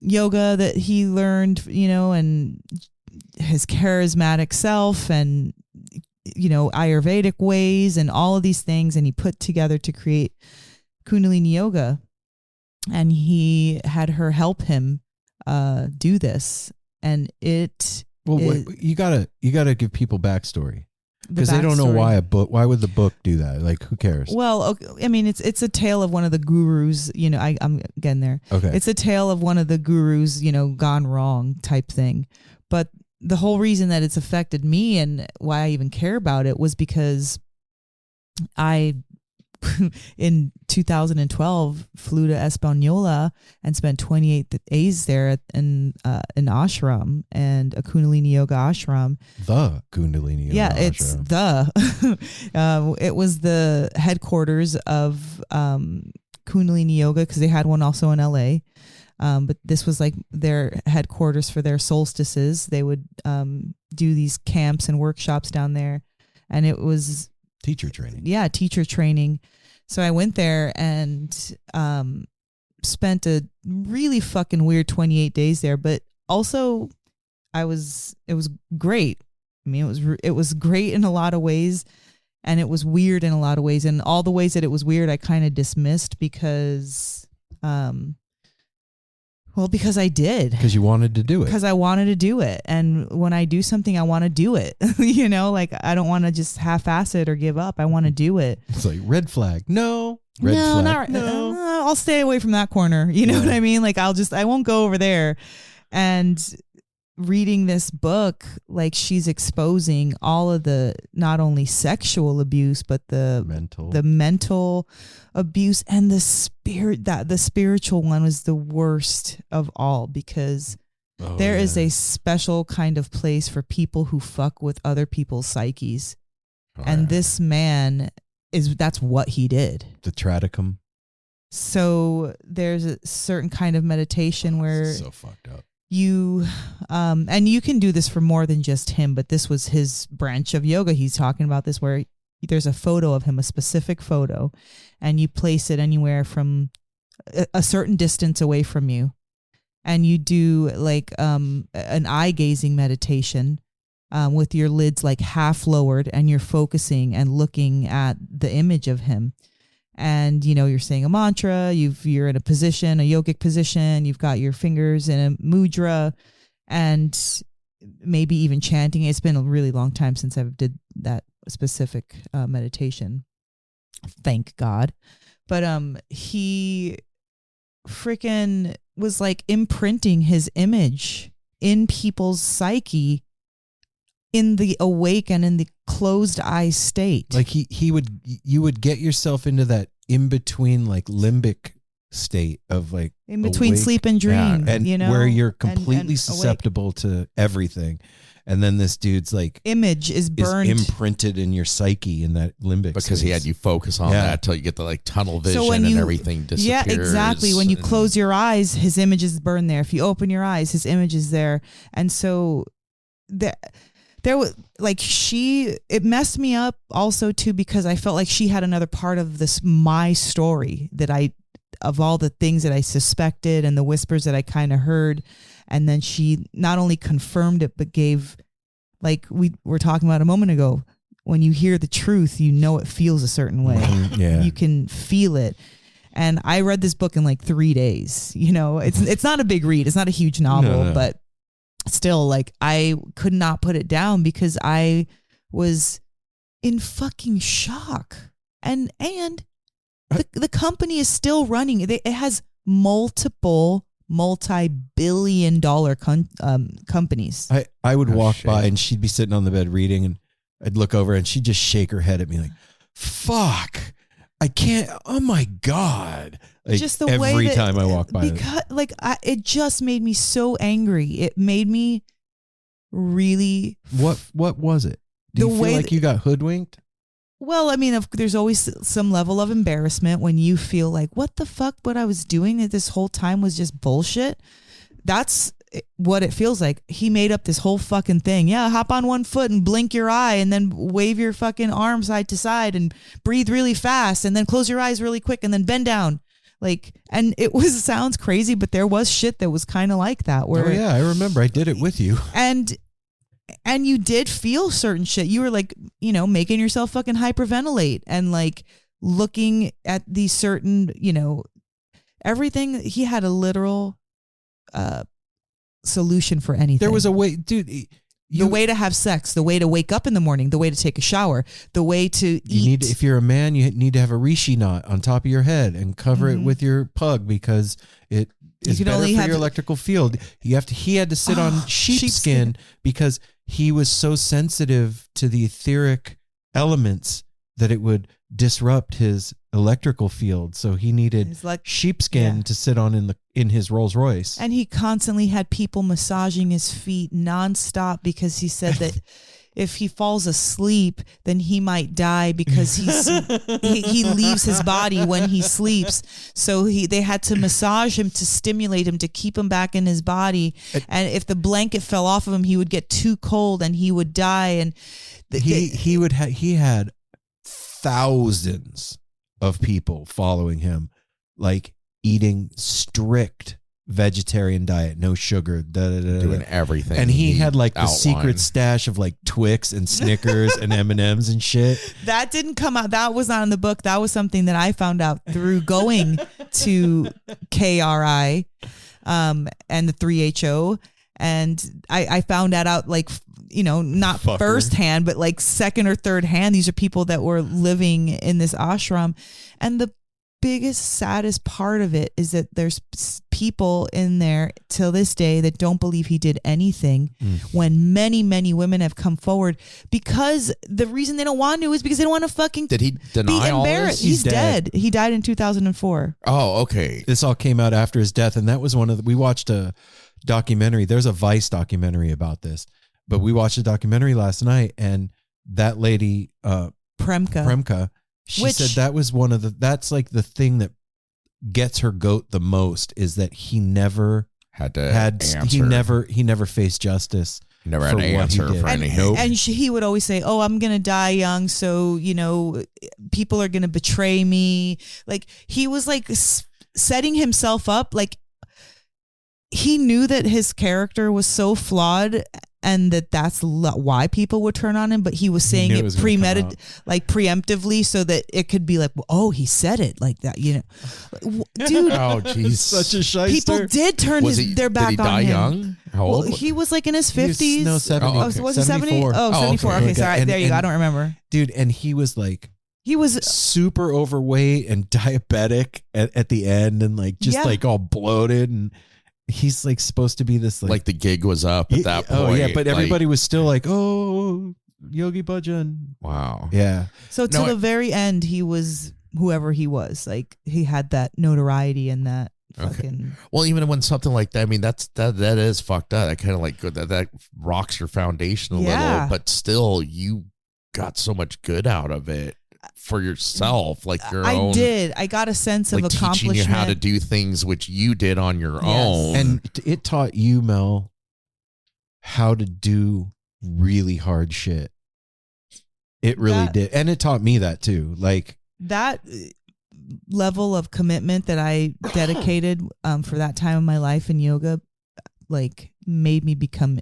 yoga that he learned, and his charismatic self, and Ayurvedic ways, and all of these things, and he put together to create Kundalini Yoga. And he had her help him do this, and you gotta give people backstory, because they don't know why why would the book do that? Like, who cares? Well, okay, I mean, it's a tale of one of the gurus. I'm getting there. Okay, it's a tale of one of the gurus, gone wrong type thing. But the whole reason that it's affected me and why I even care about it was because I in 2012 flew to Espanola and spent 28 days there in an ashram, and a Kundalini yoga ashram. The Kundalini yoga ashram. It's it was the headquarters of Kundalini yoga, because they had one also in LA. But this was like their headquarters for their solstices. They would do these camps and workshops down there, and it was teacher training. Yeah, teacher training. So I went there and spent a really fucking weird 28 days there, but also it was great. I mean, it was great in a lot of ways, and it was weird in a lot of ways. And all the ways that it was weird, I kind of dismissed because because I did. Because you wanted to do it. Because I wanted to do it. And when I do something, I want to do it. You know, like I don't want to just half-ass it or give up. I want to do it. It's like red flag. No. Red flag. Not, no. I'll stay away from that corner. You know what I mean? Like I won't go over there. And reading this book, like she's exposing all of the, not only sexual abuse, but the mental abuse, and the spiritual one was the worst of all, because there is a special kind of place for people who fuck with other people's psyches. And this man that's what he did. The Tradicum. So there's a certain kind of meditation where so fucked up. You and you can do this for more than just him, but this was his branch of yoga. He's talking about this, where there's a photo of him, a specific photo, and you place it anywhere from a certain distance away from you, and you do like an eye gazing meditation with your lids like half lowered, and you're focusing and looking at the image of him. And, you know, you're saying a mantra, you're in a position, a yogic position, you've got your fingers in a mudra, and maybe even chanting. It's been a really long time since I did that specific meditation. Thank God. But he freaking was like imprinting his image in people's psyche in the awake and in the closed eye state. Like you would get yourself into that in between, like limbic state of like in between awake, sleep and dream, and you know, where you're completely and susceptible to everything. And then this dude's like image is burned, imprinted in your psyche in that limbic because space. he had you focus on that till you get the like tunnel vision, so when and everything disappears. Yeah, exactly. When you close your eyes, his image is burned there. If you open your eyes, his image is there. And so there was like it messed me up also too, because I felt like she had another part of my story of all the things that I suspected and the whispers that I kind of heard. And then she not only confirmed it, but gave, like we were talking about a moment ago, when you hear the truth, you know, it feels a certain way. Yeah. You can feel it. And I read this book in like 3 days. You know, it's not a big read. It's not a huge novel, but still, like, I could not put it down because I was in fucking shock. And the company is still running. It has multi-billion-dollar companies. I would walk by and she'd be sitting on the bed reading, and I'd look over and she'd just shake her head at me like, fuck, I can't, oh my God. Like, just the every way that, time I walk by. Because it just made me so angry. It made me really. What was it? Do you feel like you got hoodwinked? Well, I mean, there's always some level of embarrassment when you feel like, what the fuck, what I was doing this whole time was just bullshit. That's what it feels like. He made up this whole fucking thing. Yeah, hop on one foot and blink your eye and then wave your fucking arm side to side and breathe really fast and then close your eyes really quick and then bend down. Like, and it sounds crazy, but there was shit that was kind of like that. Where, oh yeah, I remember. I did it with you. And you did feel certain shit. You were like, you know, making yourself fucking hyperventilate and like looking at these certain, you know, everything. He had a literal solution for anything. There was a way, dude. The way to have sex, the way to wake up in the morning, the way to take a shower, the way to eat. If you're a man, you need to have a reishi knot on top of your head and cover it with your pug, because it is better for your electrical field. He had to sit on sheepskin because he was so sensitive to the etheric elements that it would disrupt his electrical field, so he needed It's like- sheepskin yeah. to sit on in his Rolls Royce. And he constantly had people massaging his feet nonstop because he said that if he falls asleep, then he might die because he leaves his body when he sleeps. So they had to massage him to stimulate him to keep him back in his body. And if the blanket fell off of him, he would get too cold and he would die. And he had thousands of people following him, like eating strict vegetarian diet, no sugar, Doing everything. and he had like the outlined. secret stash of like Twix and Snickers and M&Ms and shit. that didn't come out. That was not in the book. That was something that I found out through going to KRI and the 3HO. And I found that out like, not Fucker. firsthand, but like second or third hand. These are people that were living in this ashram. And the biggest, saddest part of it is that there's people in there till this day that don't believe he did anything when many, many women have come forward, because the reason they don't want to is because they don't want to fucking Did he be deny all embarrassed. this? He's dead. He died in 2004. Oh, okay. This all came out after his death, and that was we watched a documentary. There's a Vice documentary about this, but we watched a documentary last night, and that lady, Premka, she said that was that's like the thing that gets her goat the most, is that he never answer. he never faced justice. He never for had an what he answer did. for any hope. And he would always say, "Oh, I'm gonna die young, so people are gonna betray me." Like he was like setting himself up. Like he knew that his character was so flawed, and that's why people would turn on him. But he was saying it preemptively, so that it could be like, "Oh, he said it like that," dude. Oh, jeez, such a shyster. People did turn their back did he on die him. young? How old? Well, he was like in his 50s. No, 70. Oh, okay. Was it 70? 74. Oh, 74. okay. Okay, sorry. And- there you go. and- I don't remember. Dude, and he was like He was super overweight and diabetic at the end, and like just Yeah. like all bloated, and he's like supposed to be this like the gig was up at that point. Oh yeah, but like, everybody was still like, "Oh, Yogi Bhajan." wow. Yeah. so till the very end. He was whoever he was. Like he had that notoriety and that fucking. Well, even when something like that, I mean, that is fucked up. That kind of like that rocks your foundation a Yeah. little, but still, you got so much good out of it for yourself, like your own. I did. I got a sense like of accomplishment. teaching you how to do things which you did on your own. And it taught you, Mel, how to do really hard shit. It really did. And it taught me that too. Like that level of commitment that I dedicated for that time of my life in yoga, like made me become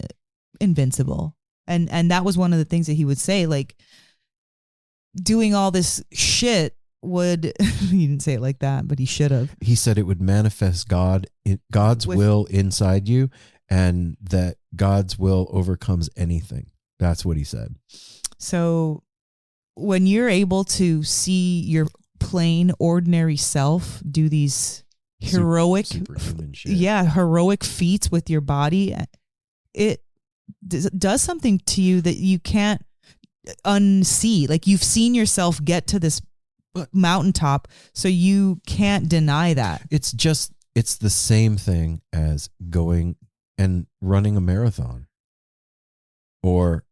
invincible. And that was one of the things that he would say, like doing all this shit would, he didn't say it like that, but he should have. he said it would manifest God's will inside you, and that God's will overcomes anything. That's what he said. So when you're able to see your plain, ordinary self do these heroic, superhuman shit. heroic feats with your body, it does something to you that you can't unsee. Like you've seen yourself get to this mountaintop, so you can't deny that. It's the same thing as going and running a marathon. Or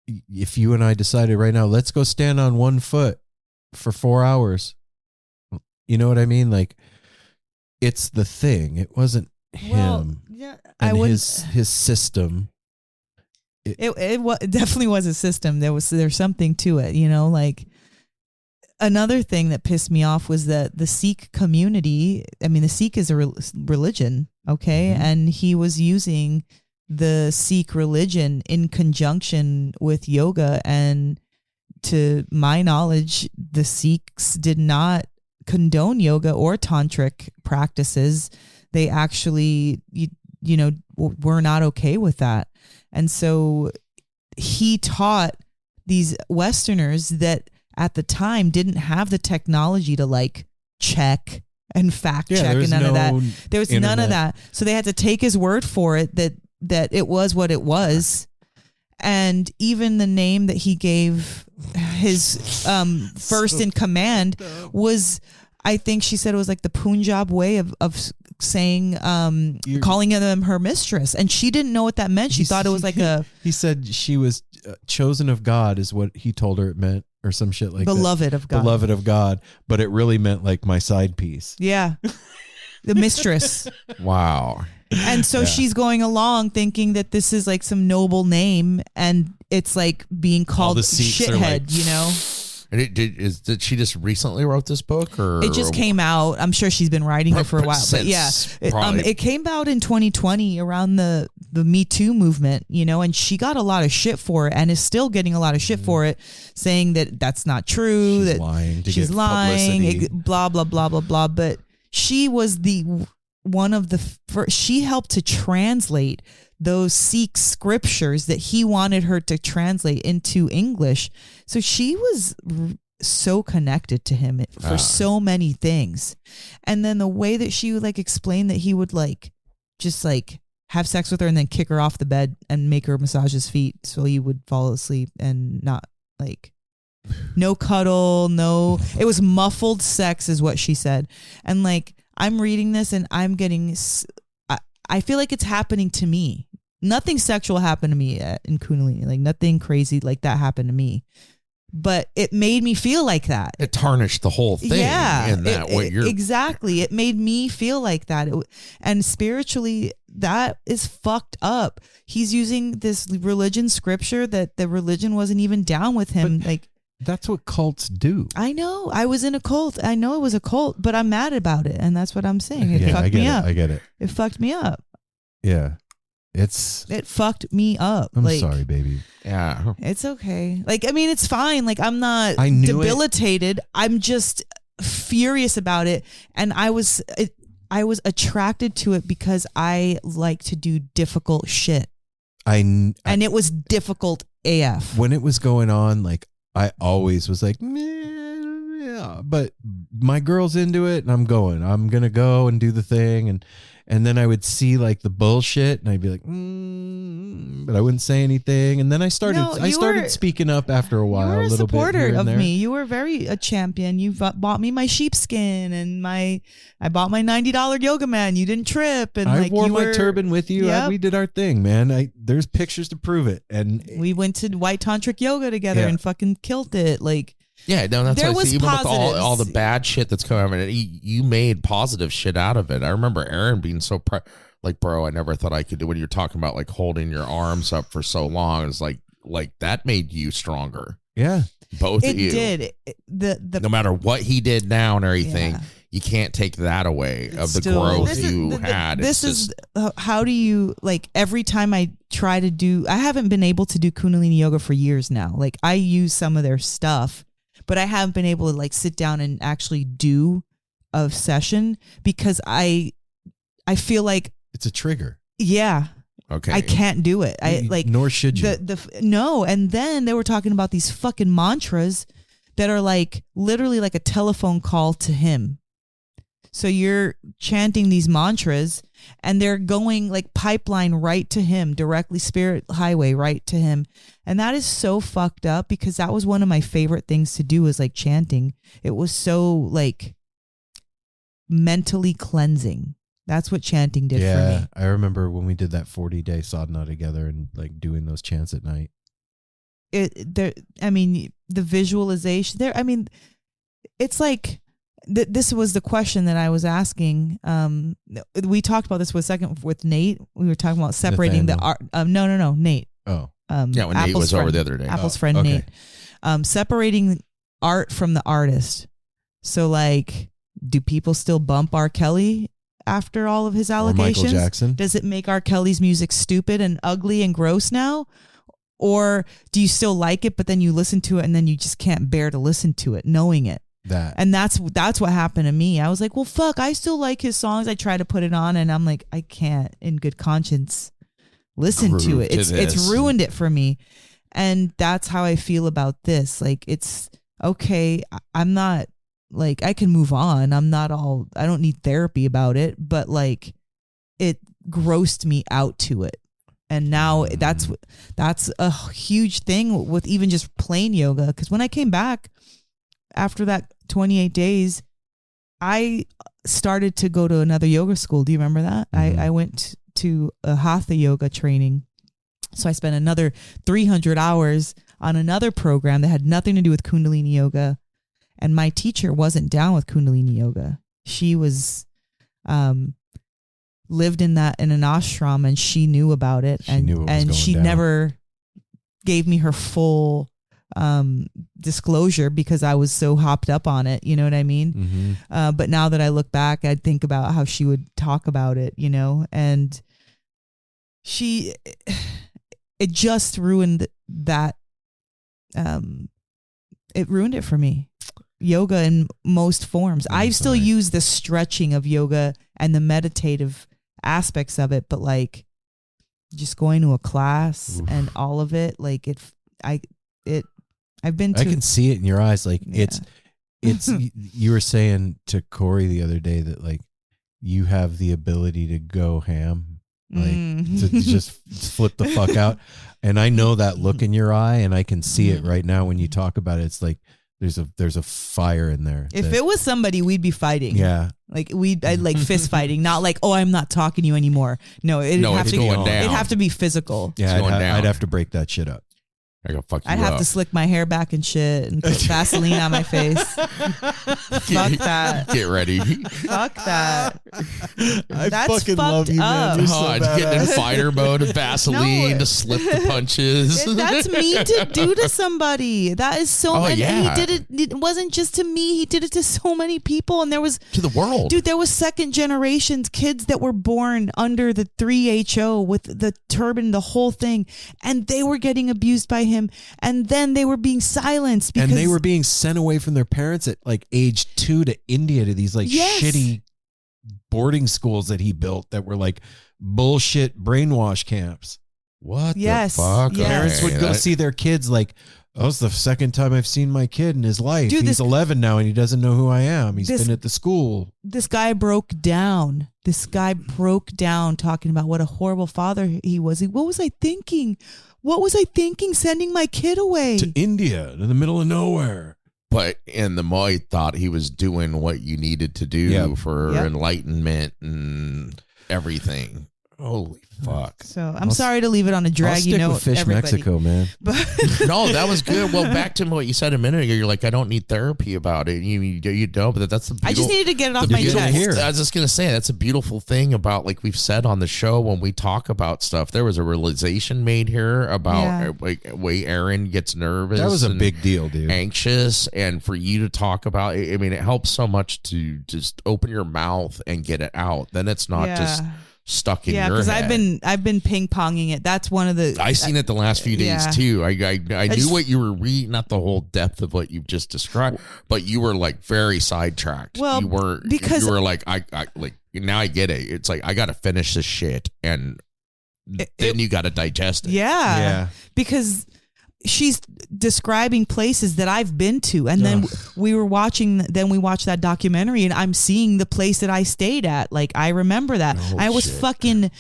if you and I decided right now, let's go stand on one foot for 4 hours. You know what I mean? Like it's the thing. It wasn't him and his system. It definitely was a system. There's something to it, like another thing that pissed me off was that the Sikh community, I mean, the Sikh is a religion. Okay. Mm-hmm. And he was using the Sikh religion in conjunction with yoga. And to my knowledge, the Sikhs did not condone yoga or tantric practices. They actually, were not okay with that. And so he taught these Westerners that at the time didn't have the technology to like check and fact check and none of that. There was none of that. So they had to take his word for it that it was what it was. And even the name that he gave his first in command was, I think she said it was like the Punjab way of saying, calling them her mistress. And she didn't know what that meant. She thought it was like he said she was chosen of God is what he told her it meant, or some shit like beloved of God. Beloved of God. But it really meant like my side piece. Yeah. The mistress. Wow. And so she's going along thinking that this is like some noble name, and it's like being called shithead, like, you know? And did she just recently wrote this book, or it just came out? I'm sure she's been writing it for a while, but yeah, it came out in 2020 around the Me Too movement, you know, and she got a lot of shit for it, and is still getting a lot of shit for it, saying that that's not true, she's that lying to she's get lying, publicity. blah blah blah blah blah. But she was one of the first. She helped to translate those Sikh scriptures that he wanted her to translate into English. So she was so connected to him for so many things. And then the way that she would like explain that he would like just like have sex with her and then kick her off the bed and make her massage his feet so he would fall asleep, and not like no cuddle, no, it was muffled sex is what she said. And like, I'm reading this and I'm getting, I feel like it's happening to me. Nothing sexual happened to me in Kundalini, like nothing crazy like that happened to me. But it made me feel like that. It tarnished the whole thing. Yeah, in that way exactly. It made me feel like that. And spiritually, that is fucked up. He's using this religion scripture that the religion wasn't even down with him. But like, that's what cults do. I know. I was in a cult. I know it was a cult, but I'm mad about it. And that's what I'm saying. It fucked me up. I get it. It fucked me up. Yeah. It fucked me up. I'm like, sorry, baby. Yeah. It's okay. Like, I mean, it's fine. Like, I'm not debilitated. I'm just furious about it. And I was attracted to it because I like to do difficult shit. And it was difficult AF. When it was going on, like, I always was like, yeah, but my girl's into it and I'm going to go and do the thing. And then I would see like the bullshit and I'd be like, but I wouldn't say anything. And then I started speaking up after a while. You were a supporter of there. me. You were a champion. You bought me my sheepskin and I bought my $90 yoga mat. You didn't trip. And I wore my turban with you. Yep. We did our thing, man. There's pictures to prove it. And we went to white tantric yoga together and fucking killed it. Like, yeah, no, that's there what I was see. Even with positives. all the bad shit that's coming, you made positive shit out of it. I remember Aaron being so like, bro, I never thought I could do. When you're talking about like holding your arms up for so long, it's like that made you stronger. Yeah, both of you. It did. No matter what he did now and everything, you can't take that away of the growth you had. This is how do you, like, every time I try to do, I haven't been able to do Kundalini yoga for years now. Like, I use some of their stuff, but I haven't been able to like sit down and actually do a session because I feel like it's a trigger. Yeah. Okay. I can't do it. Nor should you. No. And then they were talking about these fucking mantras that are like literally like a telephone call to him. So you're chanting these mantras and they're going like pipeline right to him, directly spirit highway right to him. And that is so fucked up because that was one of my favorite things to do, was like chanting. It was so like mentally cleansing. That's what chanting did for me. I remember when we did that 40-day sadhana together and like doing those chants at night. The visualization there. I mean, it's like, this was the question that I was asking. We talked about this with Nate. We were talking about separating the art. No, Nate. Oh, when Nate was over the other day. Apple's friend Nate. Separating art from the artist. So, like, do people still bump R. Kelly after all of his allegations? Or Michael Jackson? Does it make R. Kelly's music stupid and ugly and gross now? Or do you still like it, but then you listen to it and then you just can't bear to listen to it, knowing it? And that's what happened to me. I was like, well, fuck, I still like his songs. I try to put it on and I'm like, I can't in good conscience listen to it. It's ruined it for me. And that's how I feel about this. Like, it's okay. I'm not like, I can move on. I don't need therapy about it, but like, it grossed me out to it. And now that's a huge thing with even just plain yoga. Because when I came back after that 28 days, I started to go to another yoga school. Do you remember that? I went to a hatha yoga training. So I spent another 300 hours on another program that had nothing to do with Kundalini yoga. And my teacher wasn't down with Kundalini yoga. She was lived in an ashram, and she knew about it. And she never gave me her full disclosure because I was so hopped up on it. You know what I mean? But now that I look back, I think about how she would talk about it, and it just ruined that. It ruined it for me. Yoga in most forms. I still use the stretching of yoga and the meditative aspects of it, but like just going to a class and all of it, like I've been to. I can see it in your eyes. Like it's you were saying to Corey the other day that like you have the ability to go ham, like to just flip the fuck out. And I know that look in your eye, and I can see it right now when you talk about it. It's like there's a fire in there. If it was somebody, we'd be fighting. Yeah. Like I'd like fist fighting, not like, oh, I'm not talking to you anymore. No, it'd have to be physical. Yeah, I'd have to break that shit up. I go fuck you I'd have to slick my hair back and shit and put Vaseline on my face. Fuck that. Get ready. Fuck that. I That's fucking fucked love you, man. up. You're so I'd get in badass. fighter mode, Vaseline to slip the punches. That's mean to do to somebody. That is so. Oh, and yeah. he did it. It wasn't just to me. He did it to so many people. And there was To the world. Dude, there was second generations kids that were born under the 3HO with the turban, the whole thing, and they were getting abused by him. And then they were being silenced because And they were being sent away from their parents at like age 2 to India to these like shitty boarding schools that he built that were like bullshit brainwash camps. What the Yes, fuck? yes. Parents would go see their kids like, oh, it's the second time I've seen my kid in his life. Dude, he's 11 now and he doesn't know who I am. He's been at the school. This guy broke down. Talking about what a horrible father he was. What was I thinking? What was I thinking sending my kid away? To India, in the middle of nowhere. But and the Moy thought he was doing what you needed to do for enlightenment and everything. Holy fuck. So I'm sorry to leave it on a draggy note. With Fish everybody. Mexico, man. But No, that was good. Well, back to what you said a minute ago. You're like, I don't need therapy about it. You don't, but that's the beautiful. I just needed to get it off my beautiful chest. here. I was just going to say, that's a beautiful thing about, like we've said on the show, when we talk about stuff, there was a realization made here about like way Aaron gets nervous. That was a and big deal, dude. anxious. And for you to talk about it, I mean, it helps so much to just open your mouth and get it out. Then it's not just stuck in your head. because I've been ping ponging it. That's one of the. I seen it the last few days too. I knew just, what you were reading, not the whole depth of what you've just described, but you were like very sidetracked. Well, you were because you were like I like now I get it. It's like I got to finish this shit, and then you got to digest it. Yeah, because she's describing places that I've been to, and then we watched that documentary, and I'm seeing the place that I stayed at. Like I remember that I was fucking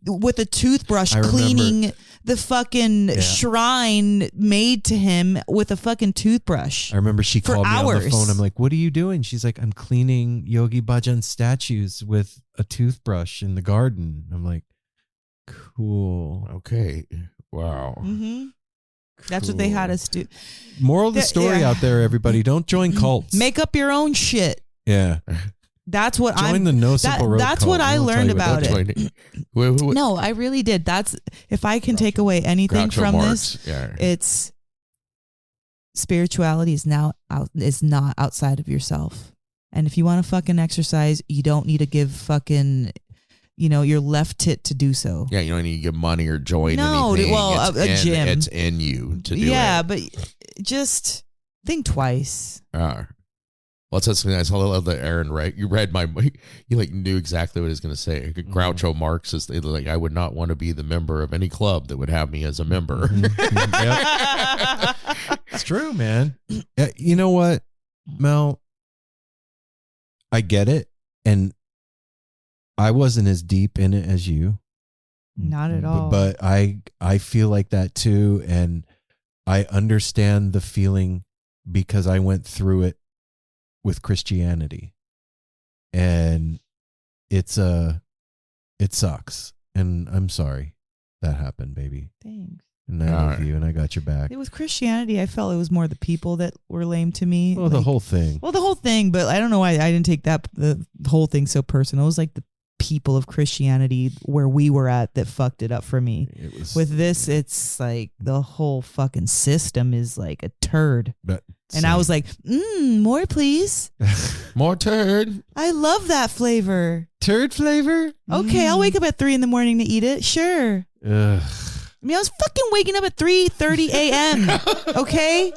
with a toothbrush cleaning the fucking shrine made to him with a fucking toothbrush. I remember she for called me hours. on the phone. I'm like, what are you doing? She's like, I'm cleaning Yogi Bhajan statues with a toothbrush in the garden. I'm like, cool. Okay. Wow. Mm-hmm. That's what they had us do. Moral of the story out there, everybody, don't join cults. Make up your own shit. Yeah. That's what Join the No Simple Road That's cult. what I They'll tell learned you what about they're it. doing. No, I really did. That's if I can take away anything Groucho from Marx. this, Yeah. it's spirituality is not outside of yourself. And if you want to fucking exercise, you don't need to give fucking, your left tit to do so. Yeah, you don't need to give money or join No, anything. well, It's a gym. It's in you to do it. Yeah, but just think twice. Well, that's nice. I love that Aaron, right? You read you like knew exactly what he was going to say. Groucho Marx is like, I would not want to be the member of any club that would have me as a member. It's true, man. You know what, Mel? I get it. And I wasn't as deep in it as you. Not at all. But I feel like that too, and I understand the feeling because I went through it with Christianity, and it sucks, and I'm sorry that happened, baby. Thanks. And I love you, and I got your back. It was Christianity. I felt it was more the people that were lame to me. Well, the whole thing. Well, the whole thing, but I don't know why I didn't take the whole thing so personal. It was like the people of Christianity where we were at that fucked it up for me. With this, it's like the whole fucking system is like a turd. And I was like, more please. More turd. I love that flavor. Turd flavor? Okay, I'll wake up at 3 a.m. to eat it. Sure. Ugh. I mean, I was fucking waking up at 3:30 a.m. Okay?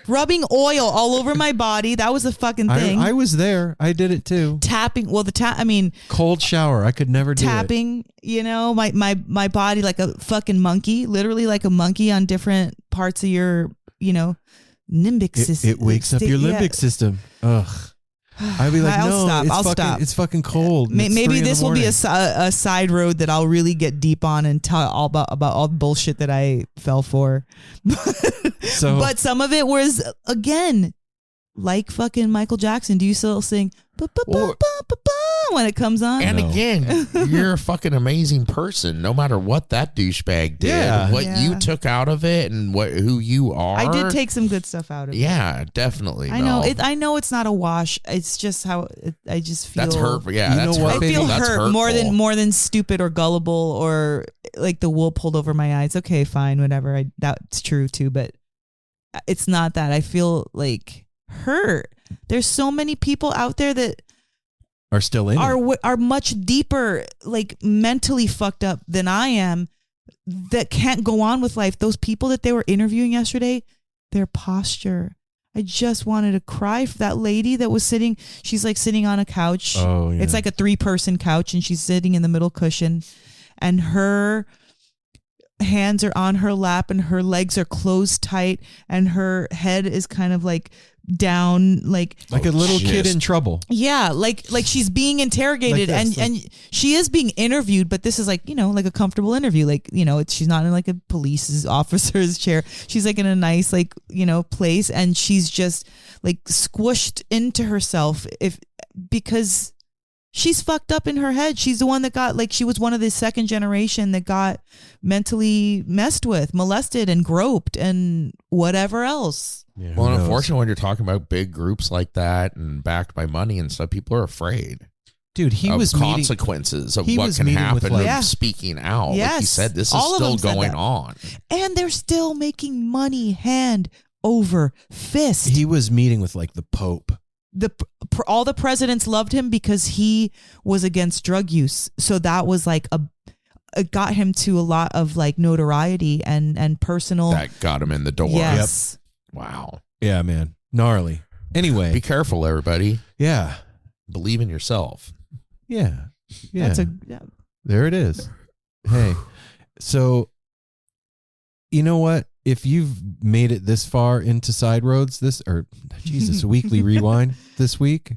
Rubbing oil all over my body. That was a fucking thing. I was there. I did it too. Tapping. Well, cold shower. I could never do it. Tapping, my body like a fucking monkey, literally like a monkey on different parts of your, limbic system. It wakes up your limbic system. Ugh. I'd be like, I'll stop. It's fucking cold. Maybe this will be a side road that I'll really get deep on and tell all about all the bullshit that I fell for. But some of it was, again, like fucking Michael Jackson. Do you still sing when it comes on? And again, you're a fucking amazing person, no matter what that douchebag did, what you took out of it, and who you are. I did take some good stuff out of it. Yeah, definitely. I know. I know it's not a wash. It's just how I just feel. That's hurtful. Yeah, that's hurtful. I feel that's hurt hurtful. more than stupid or gullible or like the wool pulled over my eyes. Okay, fine, whatever. That's true too, but it's not that. I feel like hurt. There's so many people out there that are still in are much deeper, like mentally fucked up than I am, that can't go on with life. Those people that they were interviewing yesterday, their posture. I just wanted to cry for that lady that was sitting. She's like sitting on a couch. Oh, yeah. It's like a 3-person couch, and she's sitting in the middle cushion, and her hands are on her lap, and her legs are closed tight, and her head is kind of like down, like a little kid in trouble. Yeah, like she's being interrogated, and she is being interviewed, but this is like, like a comfortable interview, like, she's not in like a police officer's chair. She's like in a nice, like, place, and she's just like squished into herself because she's fucked up in her head. She's the one that got, like, she was one of the second generation that got mentally messed with, molested and groped and whatever else. Yeah, well, unfortunately, when you're talking about big groups like that and backed by money and stuff, people are afraid. Dude, he of was consequences of what can happen of speaking out. Yes. Like you said, this is still going on. And they're still making money hand over fist. He was meeting with like the Pope. All the presidents loved him because he was against drug use. So that was like it got him to a lot of like notoriety and personal. That got him in the door. Yes. Yep. Wow. Yeah, man. Gnarly. Anyway. Be careful, everybody. Yeah. Believe in yourself. Yeah. Yeah. There it is. Hey. So, you know what? If you've made it this far into Side Roads, weekly rewind this week,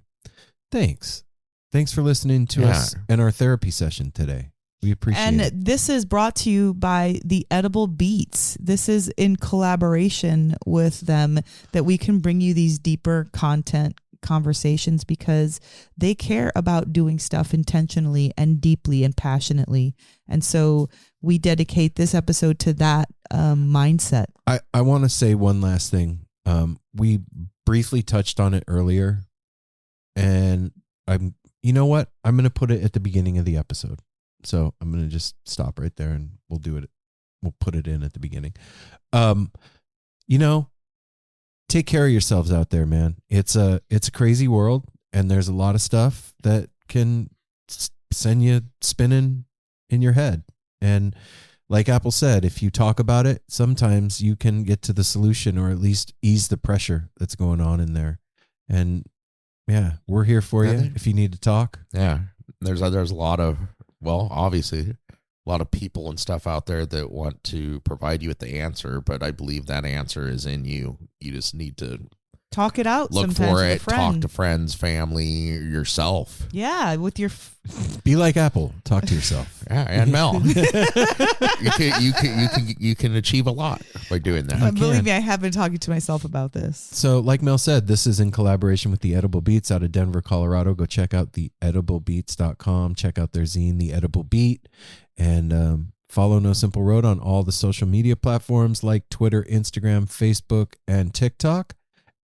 thanks. Thanks for listening to us and our therapy session today. We appreciate it. And this is brought to you by the Edible Beats. This is in collaboration with them that we can bring you these deeper content conversations because they care about doing stuff intentionally and deeply and passionately. And so we dedicate this episode to that mindset. I want to say one last thing. We briefly touched on it earlier, and you know what? I'm going to put it at the beginning of the episode. So I'm going to just stop right there and we'll do it. We'll put it in at the beginning. Take care of yourselves out there, man. It's a crazy world, and there's a lot of stuff that can send you spinning in your head. And like Apple said, if you talk about it, sometimes you can get to the solution or at least ease the pressure that's going on in there. And yeah, we're here for you if you need to talk. Yeah. There's a lot of, obviously a lot of people and stuff out there that want to provide you with the answer, but I believe that answer is in you. You just need to Talk it out. Look sometimes for with a it. friend. Talk to friends, family, yourself. Yeah, with your. Be like Apple. Talk to yourself. Yeah, and Mel. you can achieve a lot by doing that. Believe me, I have been talking to myself about this. So, like Mel said, this is in collaboration with the Edible Beats out of Denver, Colorado. Go check out theediblebeats.com. Check out their zine, The Edible Beat, and follow No Simple Road on all the social media platforms like Twitter, Instagram, Facebook, and TikTok.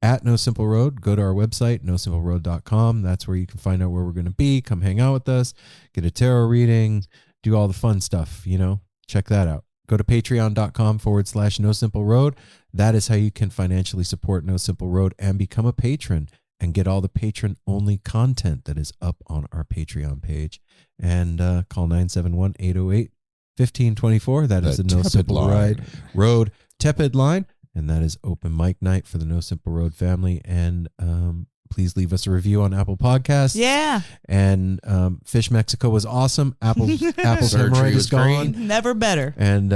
At No Simple Road, go to our website, nosimpleroad.com. That's where you can find out where we're going to be. Come hang out with us, get a tarot reading, do all the fun stuff, check that out. Go to patreon.com/No Simple Road. That is how you can financially support No Simple Road and become a patron and get all the patron-only content that is up on our Patreon page. And call 971-808-1524. That is the No Simple Road Tepid line. And that is open mic night for the No Simple Road family. And please leave us a review on Apple Podcasts. Yeah. And Fish Mexico was awesome. Apple's hemorrhoid is gone. Never better. And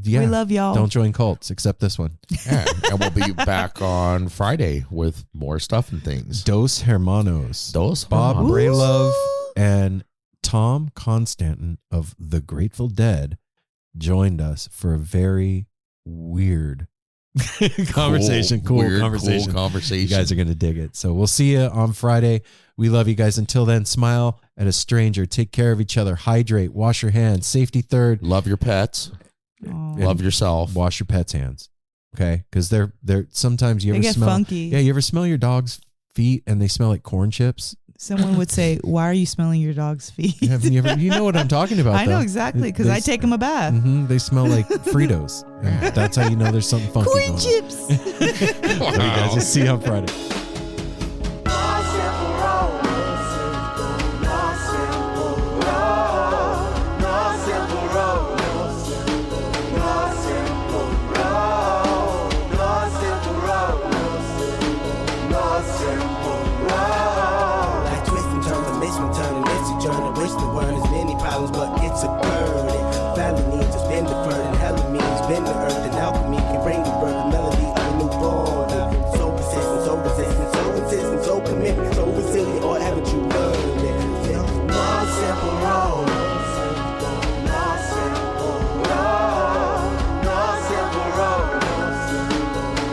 we love y'all. Don't join cults except this one. Yeah, and we'll be back on Friday with more stuff and things. Dos Hermanos. Bob Hermanos. Braylove and Tom Constantin of The Grateful Dead joined us for a very weird conversation. Cool conversation. You guys are going to dig it. So we'll see you on Friday. We love you guys. Until then, smile at a stranger. Take care of each other. Hydrate. Wash your hands. Safety third. Love your pets. Love yourself. Wash your pets' hands. Okay? Because they're sometimes you They ever get smell funky. Yeah, you ever smell your dog's feet and they smell like corn chips? Someone would say, "Why are you smelling your dog's feet?" Haven't you ever? You know what I'm talking about. I know though. exactly because I take them a bath. They smell like Fritos. And that's how you know there's something funky Corn going on. chips. So you guys will see you on Friday. But it's a burden. Family needs has been deferred, and hella means been the earth, and alchemy can bring the birth, the melody of a newborn. So persistent, so resistant, so insistent, so commitment, so resilient, or haven't you learned it? No simple road. No simple road. No simple road.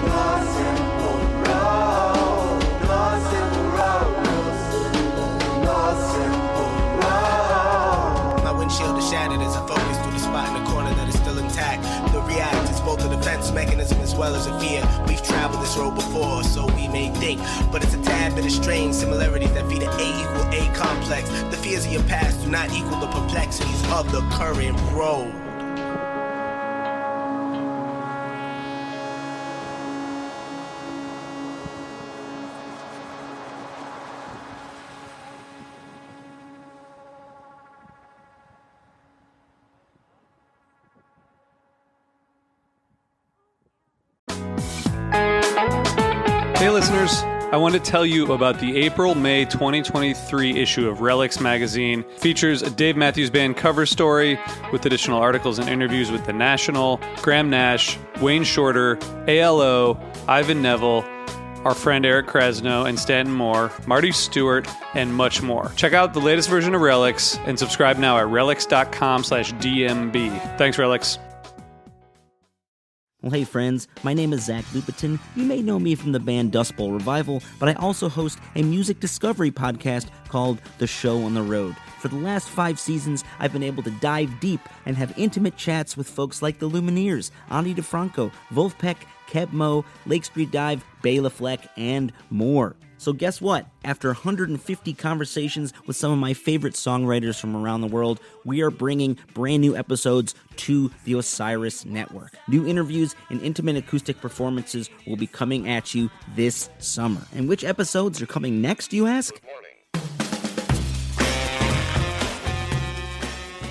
No simple road. No simple road. No simple road. My windshield is shattered as I focus through the spot in the corner that is still intact. The react is both a defense mechanism as well as a fear. We've traveled this road before, so we may think, but it's a tad bit of strange similarities that feed an A=A complex. The fears of your past do not equal the perplexities of the current road. Hey listeners, I want to tell you about the April-May 2023 issue of Relics magazine. Features a Dave Matthews Band cover story with additional articles and interviews with The National, Graham Nash, Wayne Shorter, ALO, Ivan Neville, our friend Eric Krasno and Stanton Moore, Marty Stewart, and much more. Check out the latest version of Relics and subscribe now at relics.com/DMB. Thanks, Relics. Well, hey friends, my name is Zach Lupitin. You may know me from the band Dust Bowl Revival, but I also host a music discovery podcast called The Show on the Road. For the last 5 seasons, I've been able to dive deep and have intimate chats with folks like the Lumineers, Ani DeFranco, Wolfpack, Keb Mo, Lake Street Dive, Bela Fleck, and more. So guess what? After 150 conversations with some of my favorite songwriters from around the world, we are bringing brand new episodes to the Osiris Network. New interviews and intimate acoustic performances will be coming at you this summer. And which episodes are coming next, you ask?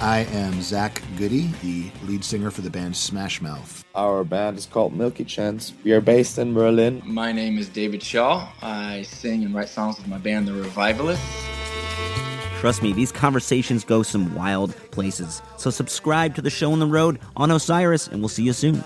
I am Zach Goody, the lead singer for the band Smash Mouth. Our band is called Milky Chance. We are based in Berlin. My name is David Shaw. I sing and write songs with my band, The Revivalists. Trust me, these conversations go some wild places. So subscribe to The Show on the Road on Osiris, and we'll see you soon.